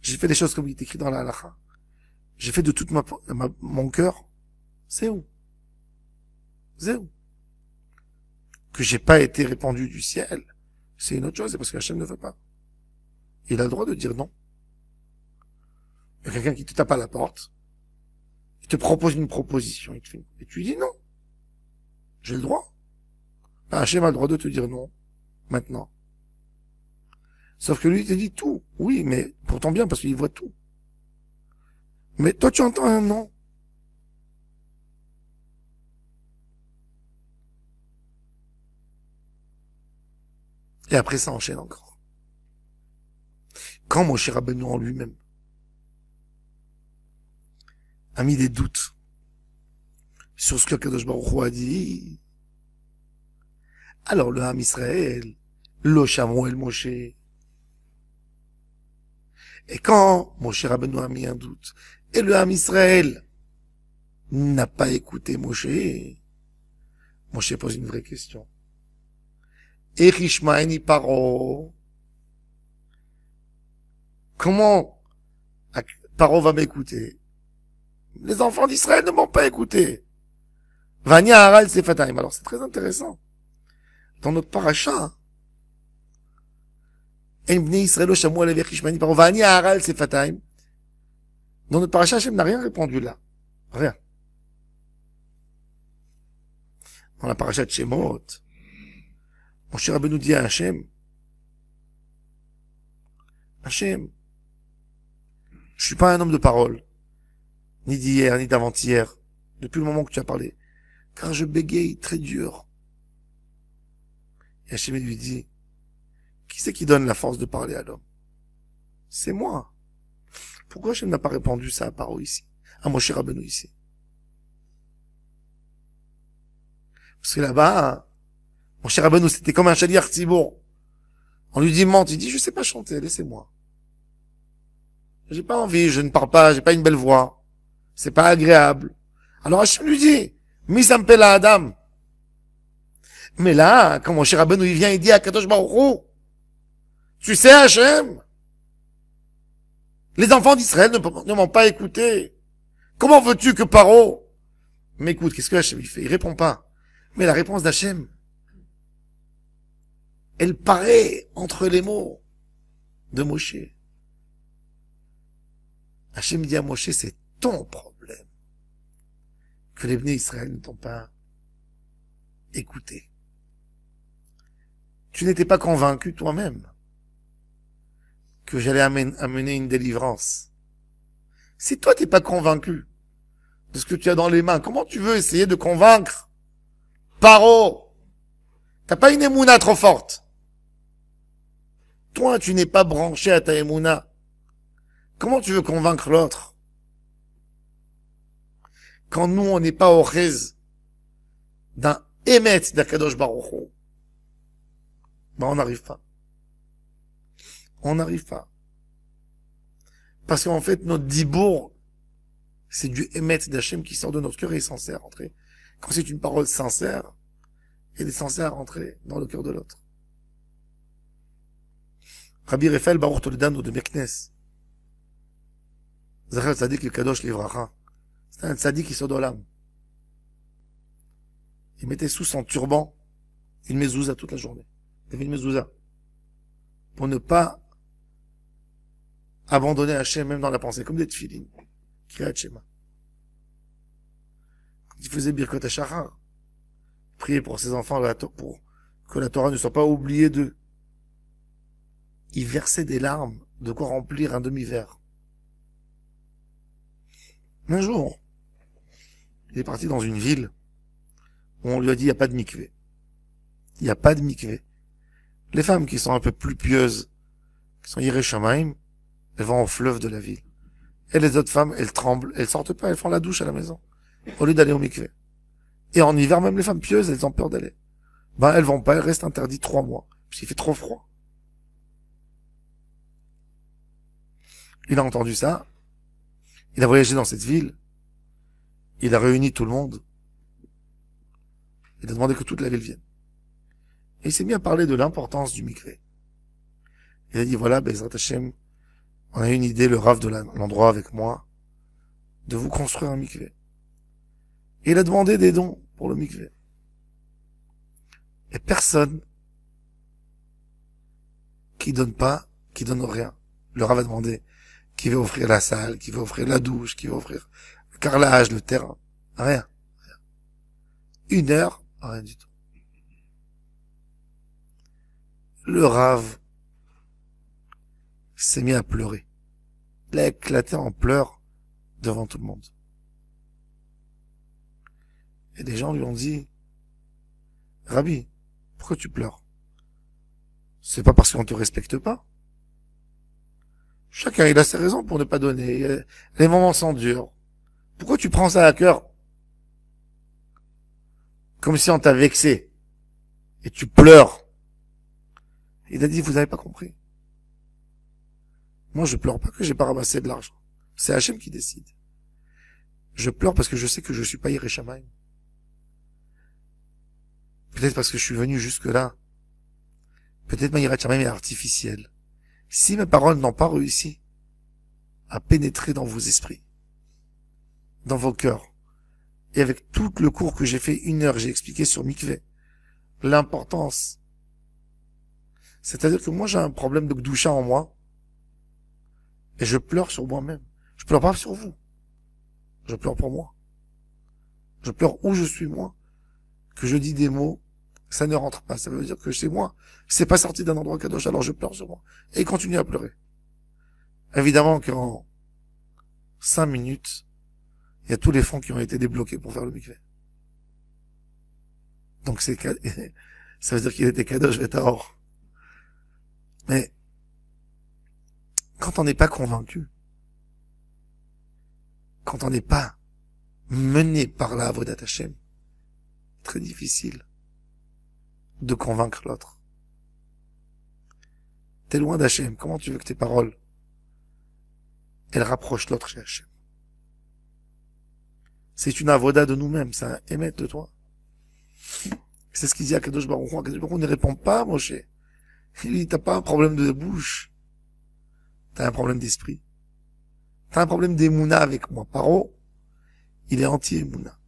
J'ai fait des choses comme il est écrit dans la halakha. J'ai fait de toute mon cœur. C'est où? C'est où? Que j'ai pas été répandu du ciel, c'est une autre chose, c'est parce que Hachem ne veut pas. Il a le droit de dire non. Il y a quelqu'un qui te tape à la porte, il te propose une proposition, et tu lui dis non. J'ai le droit. Ben, Hachem a le droit de te dire non, maintenant. Sauf que lui, il te dit tout. Oui, mais pour ton bien, parce qu'il voit tout. Mais toi, tu entends un non. Et après, ça enchaîne encore. Quand Moshe Rabbeinu en lui-même a mis des doutes sur ce que Kadosh Baruch Hu a dit, Alors le Ham Israël, le Shamuel Moshe. Et quand Moshe Rabbeinu a mis un doute, et le Ham Israël n'a pas écouté Moshe, Moshe pose une vraie question. Erishmaeni Paro. Comment Paro va m'écouter? Les enfants d'Israël ne m'ont pas écouté. Vania Haral Sefataim. Alors c'est très intéressant. Dans notre paracha, dans notre paracha, Hachem n'a rien répondu là. Rien. Dans la paracha de Shemot, Moshe Rabbeinu dit à Hachem, Hachem, je suis pas un homme de parole, ni d'hier, ni d'avant-hier, depuis le moment que tu as parlé, car je bégaye très dur. Et Hachem lui dit, qui c'est qui donne la force de parler à l'homme? C'est moi. Pourquoi Hachem n'a pas répondu ça à Paro ici, à Moshe Rabbeinu ici? Parce que là-bas, Moshe Rabbeinu, c'était comme un chaliar tzibour. On lui dit, mente, il dit, je sais pas chanter, laissez-moi. J'ai pas envie, je ne parle pas, j'ai pas une belle voix. C'est pas agréable. Alors Hachem lui dit, Misampela Adam. Mais là, quand Moshe Rabbeinu, il vient, il dit à Kadosh Baruch Hu, tu sais Hachem, les enfants d'Israël ne m'ont pas écouté. Comment veux-tu que Paro m'écoute? Qu'est-ce que Hachem il fait? Il répond pas. Mais la réponse d'Hachem, elle paraît entre les mots de Moshe. Hachem dit à Moshe, c'est ton problème que les Bnei Israël ne t'ont pas écouté. Tu n'étais pas convaincu toi-même que j'allais amener une délivrance. Si toi t'es pas convaincu de ce que tu as dans les mains, comment tu veux essayer de convaincre Paro? T'as pas une émouna trop forte. Toi, tu n'es pas branché à ta émouna. Comment tu veux convaincre l'autre? Quand nous, on n'est pas au rez d'un émet d'Akadosh Baruch Hu, ben on n'arrive pas. On n'arrive pas. Parce qu'en fait, notre dibour, c'est du émet d'Hachem qui sort de notre cœur et est censé rentrer. Quand c'est une parole sincère, elle est censée rentrer dans le cœur de l'autre. Rabbi Raphaël Baruch Toledano de Meknes, Zachar Tzadik le Kadosh Livracha, c'est un tzadik qui sort de l'âme. Il mettait sous son turban une mezouza toute la journée. Il avait une mezouza. Pour ne pas abandonner Hachem même dans la pensée, comme des tefilines. Kriyat Shema. Quand il faisait Birkot HaShachar, prier pour ses enfants, pour que la Torah ne soit pas oubliée d'eux. Il versait des larmes, de quoi remplir un demi-verre. Un jour, il est parti dans une ville où on lui a dit, il n'y a pas de mikvé. Il n'y a pas de mikvé. Les femmes qui sont un peu plus pieuses, qui sont Yireh Shamayim, elles vont au fleuve de la ville. Et les autres femmes, elles tremblent, elles sortent pas, elles font la douche à la maison, au lieu d'aller au mikvé. Et en hiver, même les femmes pieuses, elles ont peur d'aller. Ben, elles vont pas, elles restent interdites 3 mois, puisqu'il fait trop froid. Il a entendu ça. Il a voyagé dans cette ville. Il a réuni tout le monde. Il a demandé que toute la ville vienne. Et il s'est mis à parler de l'importance du mikvé. Il a dit, voilà, Bezrat Hashem, on a une idée, le Rav de l'endroit avec moi, de vous construire un mikvé. Et il a demandé des dons pour le mikvé. Et personne qui donne pas, qui donne rien. Le Rav a demandé qui veut offrir la salle, qui veut offrir la douche, qui veut offrir le carrelage, le terrain. Rien. 1 heure, rien du tout. Le Rav s'est mis à pleurer. Il a éclaté en pleurs devant tout le monde. Et des gens lui ont dit, Rabbi, pourquoi tu pleures? C'est pas parce qu'on te respecte pas. Chacun, il a ses raisons pour ne pas donner. Les moments sont durs. Pourquoi tu prends ça à cœur? Comme si on t'a vexé. et tu pleures. Il a dit, vous n'avez pas compris. Moi, je pleure pas que j'ai pas ramassé de l'argent. C'est Hachem qui décide. Je pleure parce que je sais que je suis pas Yireh Shamayim. Peut-être parce que je suis venu jusque-là. Peut-être ma Yireh Shamayim est artificielle. Si mes paroles n'ont pas réussi à pénétrer dans vos esprits, dans vos cœurs, et avec tout le cours que j'ai fait, 1 heure, j'ai expliqué sur Mikveh, l'importance. C'est-à-dire que moi, j'ai un problème de Gdusha en moi, et je pleure sur moi-même. Je pleure pas sur vous. Je pleure pour moi. Je pleure où je suis moi, que je dis des mots, ça ne rentre pas. Ça veut dire que c'est moi. C'est pas sorti d'un endroit kadosh, alors je pleure sur moi. Et il continue à pleurer. Évidemment qu'en 5 minutes, il y a tous les fonds qui ont été débloqués pour faire le mikveh. Donc ça veut dire qu'il était kadosh v'tahor. Mais, quand on n'est pas convaincu, quand on n'est pas mené par la avodat Hashem, très difficile de convaincre l'autre. T'es loin d'Hachem, comment tu veux que tes paroles, elles rapprochent l'autre chez Hachem? C'est une avoda de nous-mêmes, c'est un émet de toi. C'est ce qu'il dit à Kadosh Baruch Hu. Kadosh Baruch Hu ne répond pas, Moshe. Il dit, t'as pas un problème de bouche, t'as un problème d'esprit. T'as un problème d'émouna avec moi. Paro, il est anti-émouna.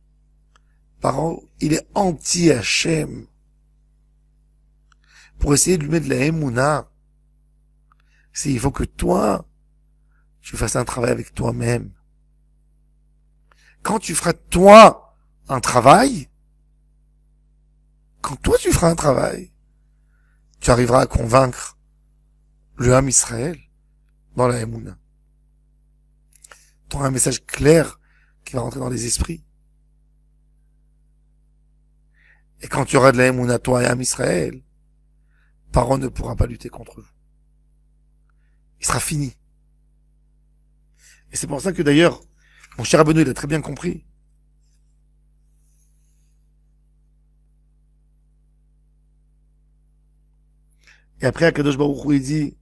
Paro, il est anti-Hachem. Pour essayer de lui mettre de la émouna, il faut que toi, tu fasses un travail avec toi-même. Quand tu feras toi un travail, quand toi tu feras un travail, tu arriveras à convaincre le Ham Israël dans la émouna. Tu auras un message clair qui va rentrer dans les esprits. Et quand tu auras de la émouna, toi et Ham Israël, Paro ne pourra pas lutter contre vous. Il sera fini. Et c'est pour ça que d'ailleurs, mon cher Rabbeinu, il a très bien compris. Et après, Akadosh Baruch Hu, il dit,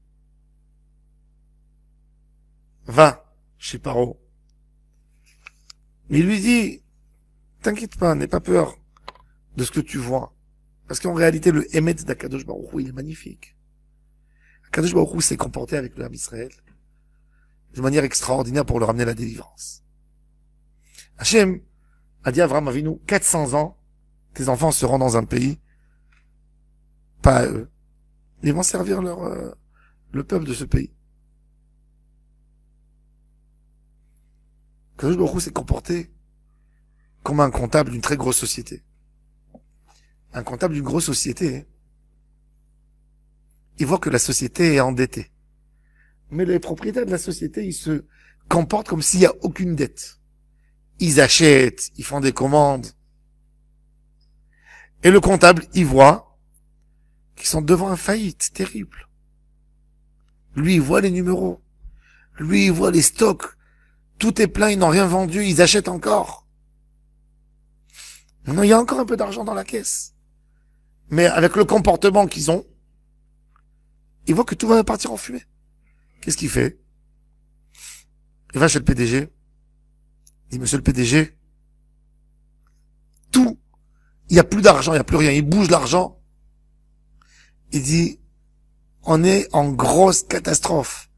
va chez Paro. Mais il lui dit, t'inquiète pas, n'aie pas peur de ce que tu vois. Parce qu'en réalité, le Emet d'Akadosh Baruch Hu, il est magnifique. Akadosh Baruch Hu s'est comporté avec le Ham Israël de manière extraordinaire pour leur amener la délivrance. Hachem a dit à Avraham Avinu, 400 ans, tes enfants seront dans un pays, pas à eux. Ils vont servir le peuple de ce pays. Akadosh Baruch Hu s'est comporté comme un comptable d'une très grosse société. Un comptable d'une grosse société, il voit que la société est endettée. Mais les propriétaires de la société, ils se comportent comme s'il n'y a aucune dette. Ils achètent, ils font des commandes. Et le comptable, il voit qu'ils sont devant un faillite terrible. Lui, il voit les numéros. Lui, il voit les stocks. Tout est plein, ils n'ont rien vendu, ils achètent encore. Maintenant, il y a encore un peu d'argent dans la caisse. Mais avec le comportement qu'ils ont, il voit que tout va partir en fumée. Qu'est-ce qu'il fait? Il va chez le PDG. Il dit, monsieur le PDG, il n'y a plus d'argent, il n'y a plus rien. Il bouge l'argent. Il dit, on est en grosse catastrophe.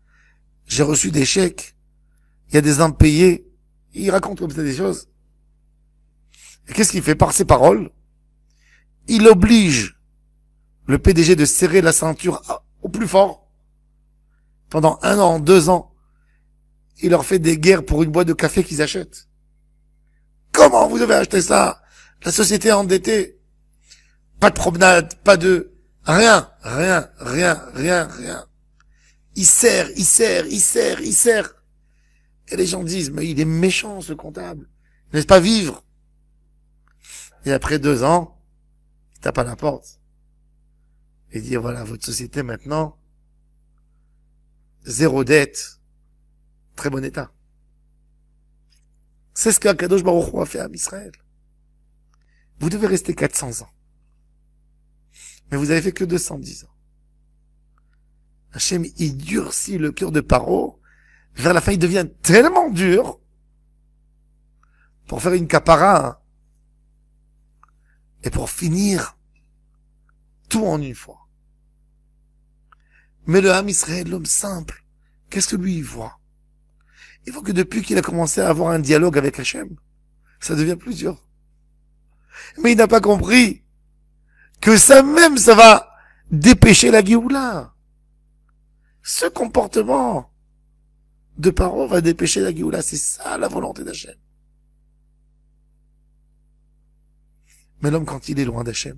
J'ai reçu des chèques. Il y a des impayés. Il raconte comme ça des choses. Et qu'est-ce qu'il fait? Par ses paroles, il oblige le PDG de serrer la ceinture au plus fort. Pendant 1 an, 2 ans, il leur fait des guerres pour une boîte de café qu'ils achètent. Comment vous devez acheter ça? La société est endettée. Pas de promenade, pas de... Rien. Il serre. Et les gens disent, mais il est méchant ce comptable. Il ne laisse pas vivre. Et après 2 ans, il tape à la porte. Il dit, voilà, votre société maintenant, 0 dette, très bon état. C'est ce qu'Akadosh Baruch Hu a fait à Israël. Vous devez rester 400 ans. Mais vous avez fait que 210 ans. Hachem, il durcit le cœur de Paro. Vers la fin, il devient tellement dur pour faire une capara et pour finir tout en une fois. Mais le Ham Israël, l'homme simple, qu'est-ce que lui il voit? Il voit que depuis qu'il a commencé à avoir un dialogue avec Hachem, ça devient plus dur. Mais il n'a pas compris que ça même, ça va dépêcher la Géoula. Ce comportement de Paro va dépêcher la Géoula. C'est ça la volonté d'Hachem. Mais l'homme, quand il est loin d'Hachem,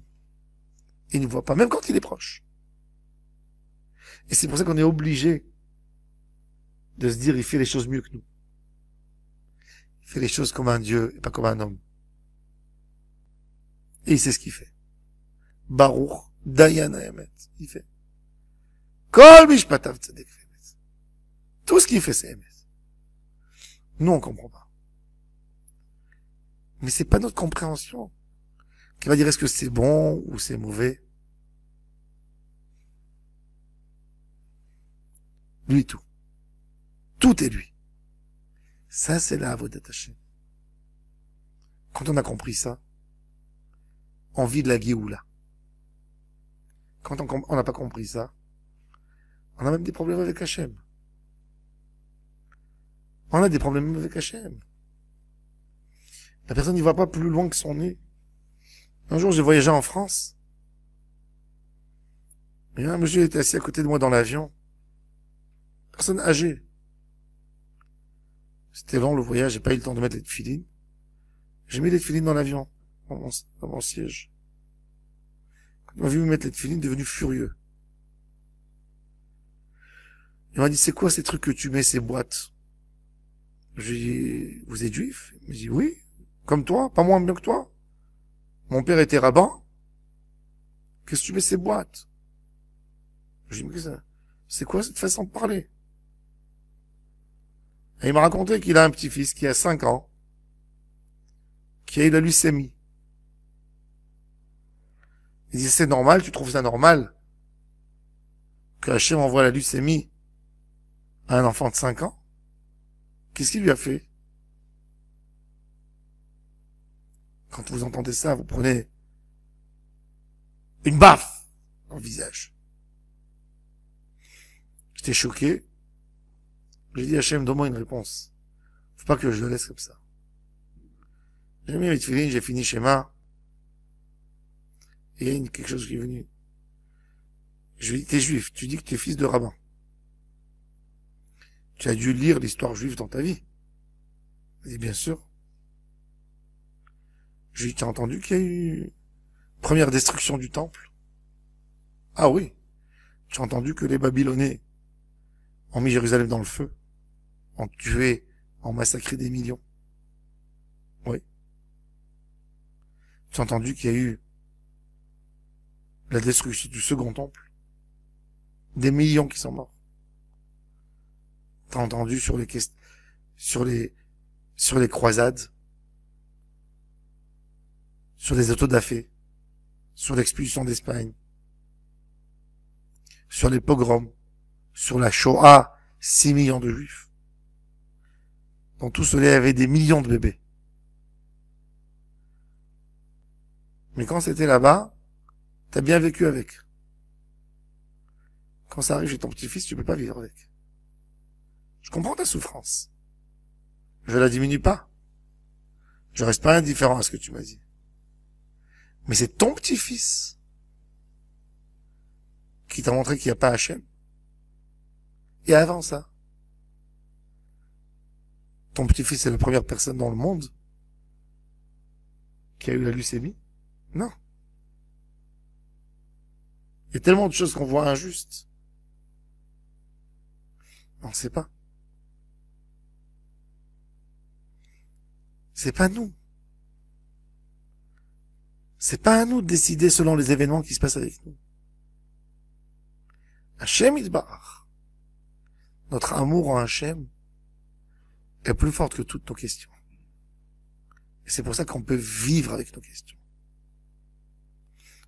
il ne voit pas, même quand il est proche. Et c'est pour ça qu'on est obligé de se dire, il fait les choses mieux que nous. Il fait les choses comme un Dieu et pas comme un homme. Et il sait ce qu'il fait. Baruch, Dayan Haemet, il fait. Kol Mishpatav Tzedek Emet. Tout ce qu'il fait, c'est Emet. Nous, on comprend pas. Mais c'est pas notre compréhension qui va dire est-ce que c'est bon ou c'est mauvais. Lui, tout. Tout est lui. Ça, c'est la avodat Hashem. Quand on a compris ça, on vit de la Géoula. Quand on n'a pas compris ça, on a même des problèmes avec Hachem. On a des problèmes avec Hachem. La personne n'y va pas plus loin que son nez. Un jour, j'ai voyagé en France. Et un monsieur était assis à côté de moi dans l'avion. Personne âgée. C'était long le voyage, j'ai pas eu le temps de mettre les tefilines. J'ai mis les tefilines dans l'avion, dans mon siège. Quand il m'a vu me mettre les tefilines, il est devenu furieux. Il m'a dit, c'est quoi ces trucs que tu mets, ces boîtes? Je lui ai dit, vous êtes juif? Il m'a dit, oui, comme toi, pas moins bien que toi. Mon père était rabbin. Qu'est-ce que tu mets ces boîtes? Je lui ai dit, mais c'est quoi cette façon de parler? Et il m'a raconté qu'il a un petit-fils qui a 5 ans, qui a eu la leucémie. Il dit, c'est normal, tu trouves ça normal que Hachem envoie la leucémie à un enfant de 5 ans? Qu'est-ce qu'il lui a fait? Quand vous entendez ça, vous prenez une baffe dans le visage. J'étais choqué. J'ai dit, Hachem, donne-moi une réponse. Faut pas que je le laisse comme ça. J'ai mis mes tefilines, j'ai fini schéma. Et il y a quelque chose qui est venu. Je lui ai dit, t'es juif, tu dis que t'es fils de rabbin. Tu as dû lire l'histoire juive dans ta vie. Il dit, bien sûr. Je lui ai dit, t'as entendu qu'il y a eu première destruction du temple? Ah oui. Tu as entendu que les Babylonais ont mis Jérusalem dans le feu, ont tué, ont massacré des millions? Oui. Tu as entendu qu'il y a eu la destruction du second temple? Des millions qui sont morts. T'as entendu sur les croisades, sur les autodafés, sur l'expulsion d'Espagne, sur les pogroms, sur la Shoah, 6 millions de juifs. Dans tout cela, il y avait des millions de bébés. Mais quand c'était là-bas, t'as bien vécu avec. Quand ça arrive chez ton petit-fils, tu peux pas vivre avec. Je comprends ta souffrance. Je la diminue pas. Je reste pas indifférent à ce que tu m'as dit. Mais c'est ton petit-fils qui t'a montré qu'il n'y a pas Hachem. Et avant ça, ton petit-fils est la première personne dans le monde qui a eu la leucémie? Non. Il y a tellement de choses qu'on voit injustes. On ne sait pas. C'est pas nous. C'est pas à nous de décider selon les événements qui se passent avec nous. Hachem Yitbarach. Notre amour en Hachem est plus forte que toutes nos questions. Et c'est pour ça qu'on peut vivre avec nos questions.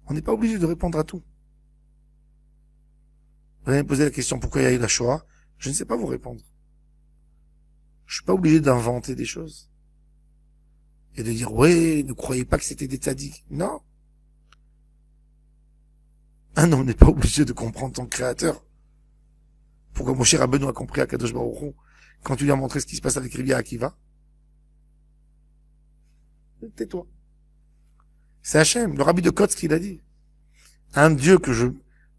On n'est pas obligé de répondre à tout. Vous allez me poser la question pourquoi il y a eu la Shoah. Je ne sais pas vous répondre. Je suis pas obligé d'inventer des choses. Et de dire, ouais, ne croyez pas que c'était des tzaddiks. Non. Un homme n'est pas obligé de comprendre son créateur. Pourquoi mon cher Rabbeinu a compris à Kadosh Baruch Hu quand tu lui as montré ce qui se passe avec Rabbi Akiva? Tais-toi. C'est Hachem, le rabbi de Kotz qui l'a dit. Un Dieu que je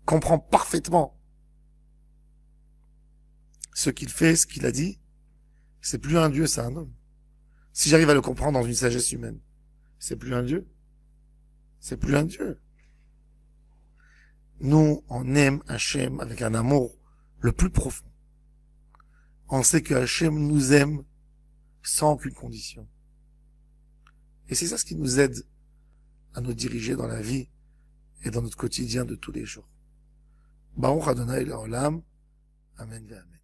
comprends parfaitement. Ce qu'il fait, ce qu'il a dit, c'est plus un Dieu, c'est un homme. Si j'arrive à le comprendre dans une sagesse humaine, c'est plus un Dieu. C'est plus un Dieu. Nous, on aime Hachem avec un amour le plus profond. On sait que Hachem nous aime sans aucune condition. Et c'est ça ce qui nous aide à nous diriger dans la vie et dans notre quotidien de tous les jours. Baruch Adonai Le'olam. Amen ve Amen.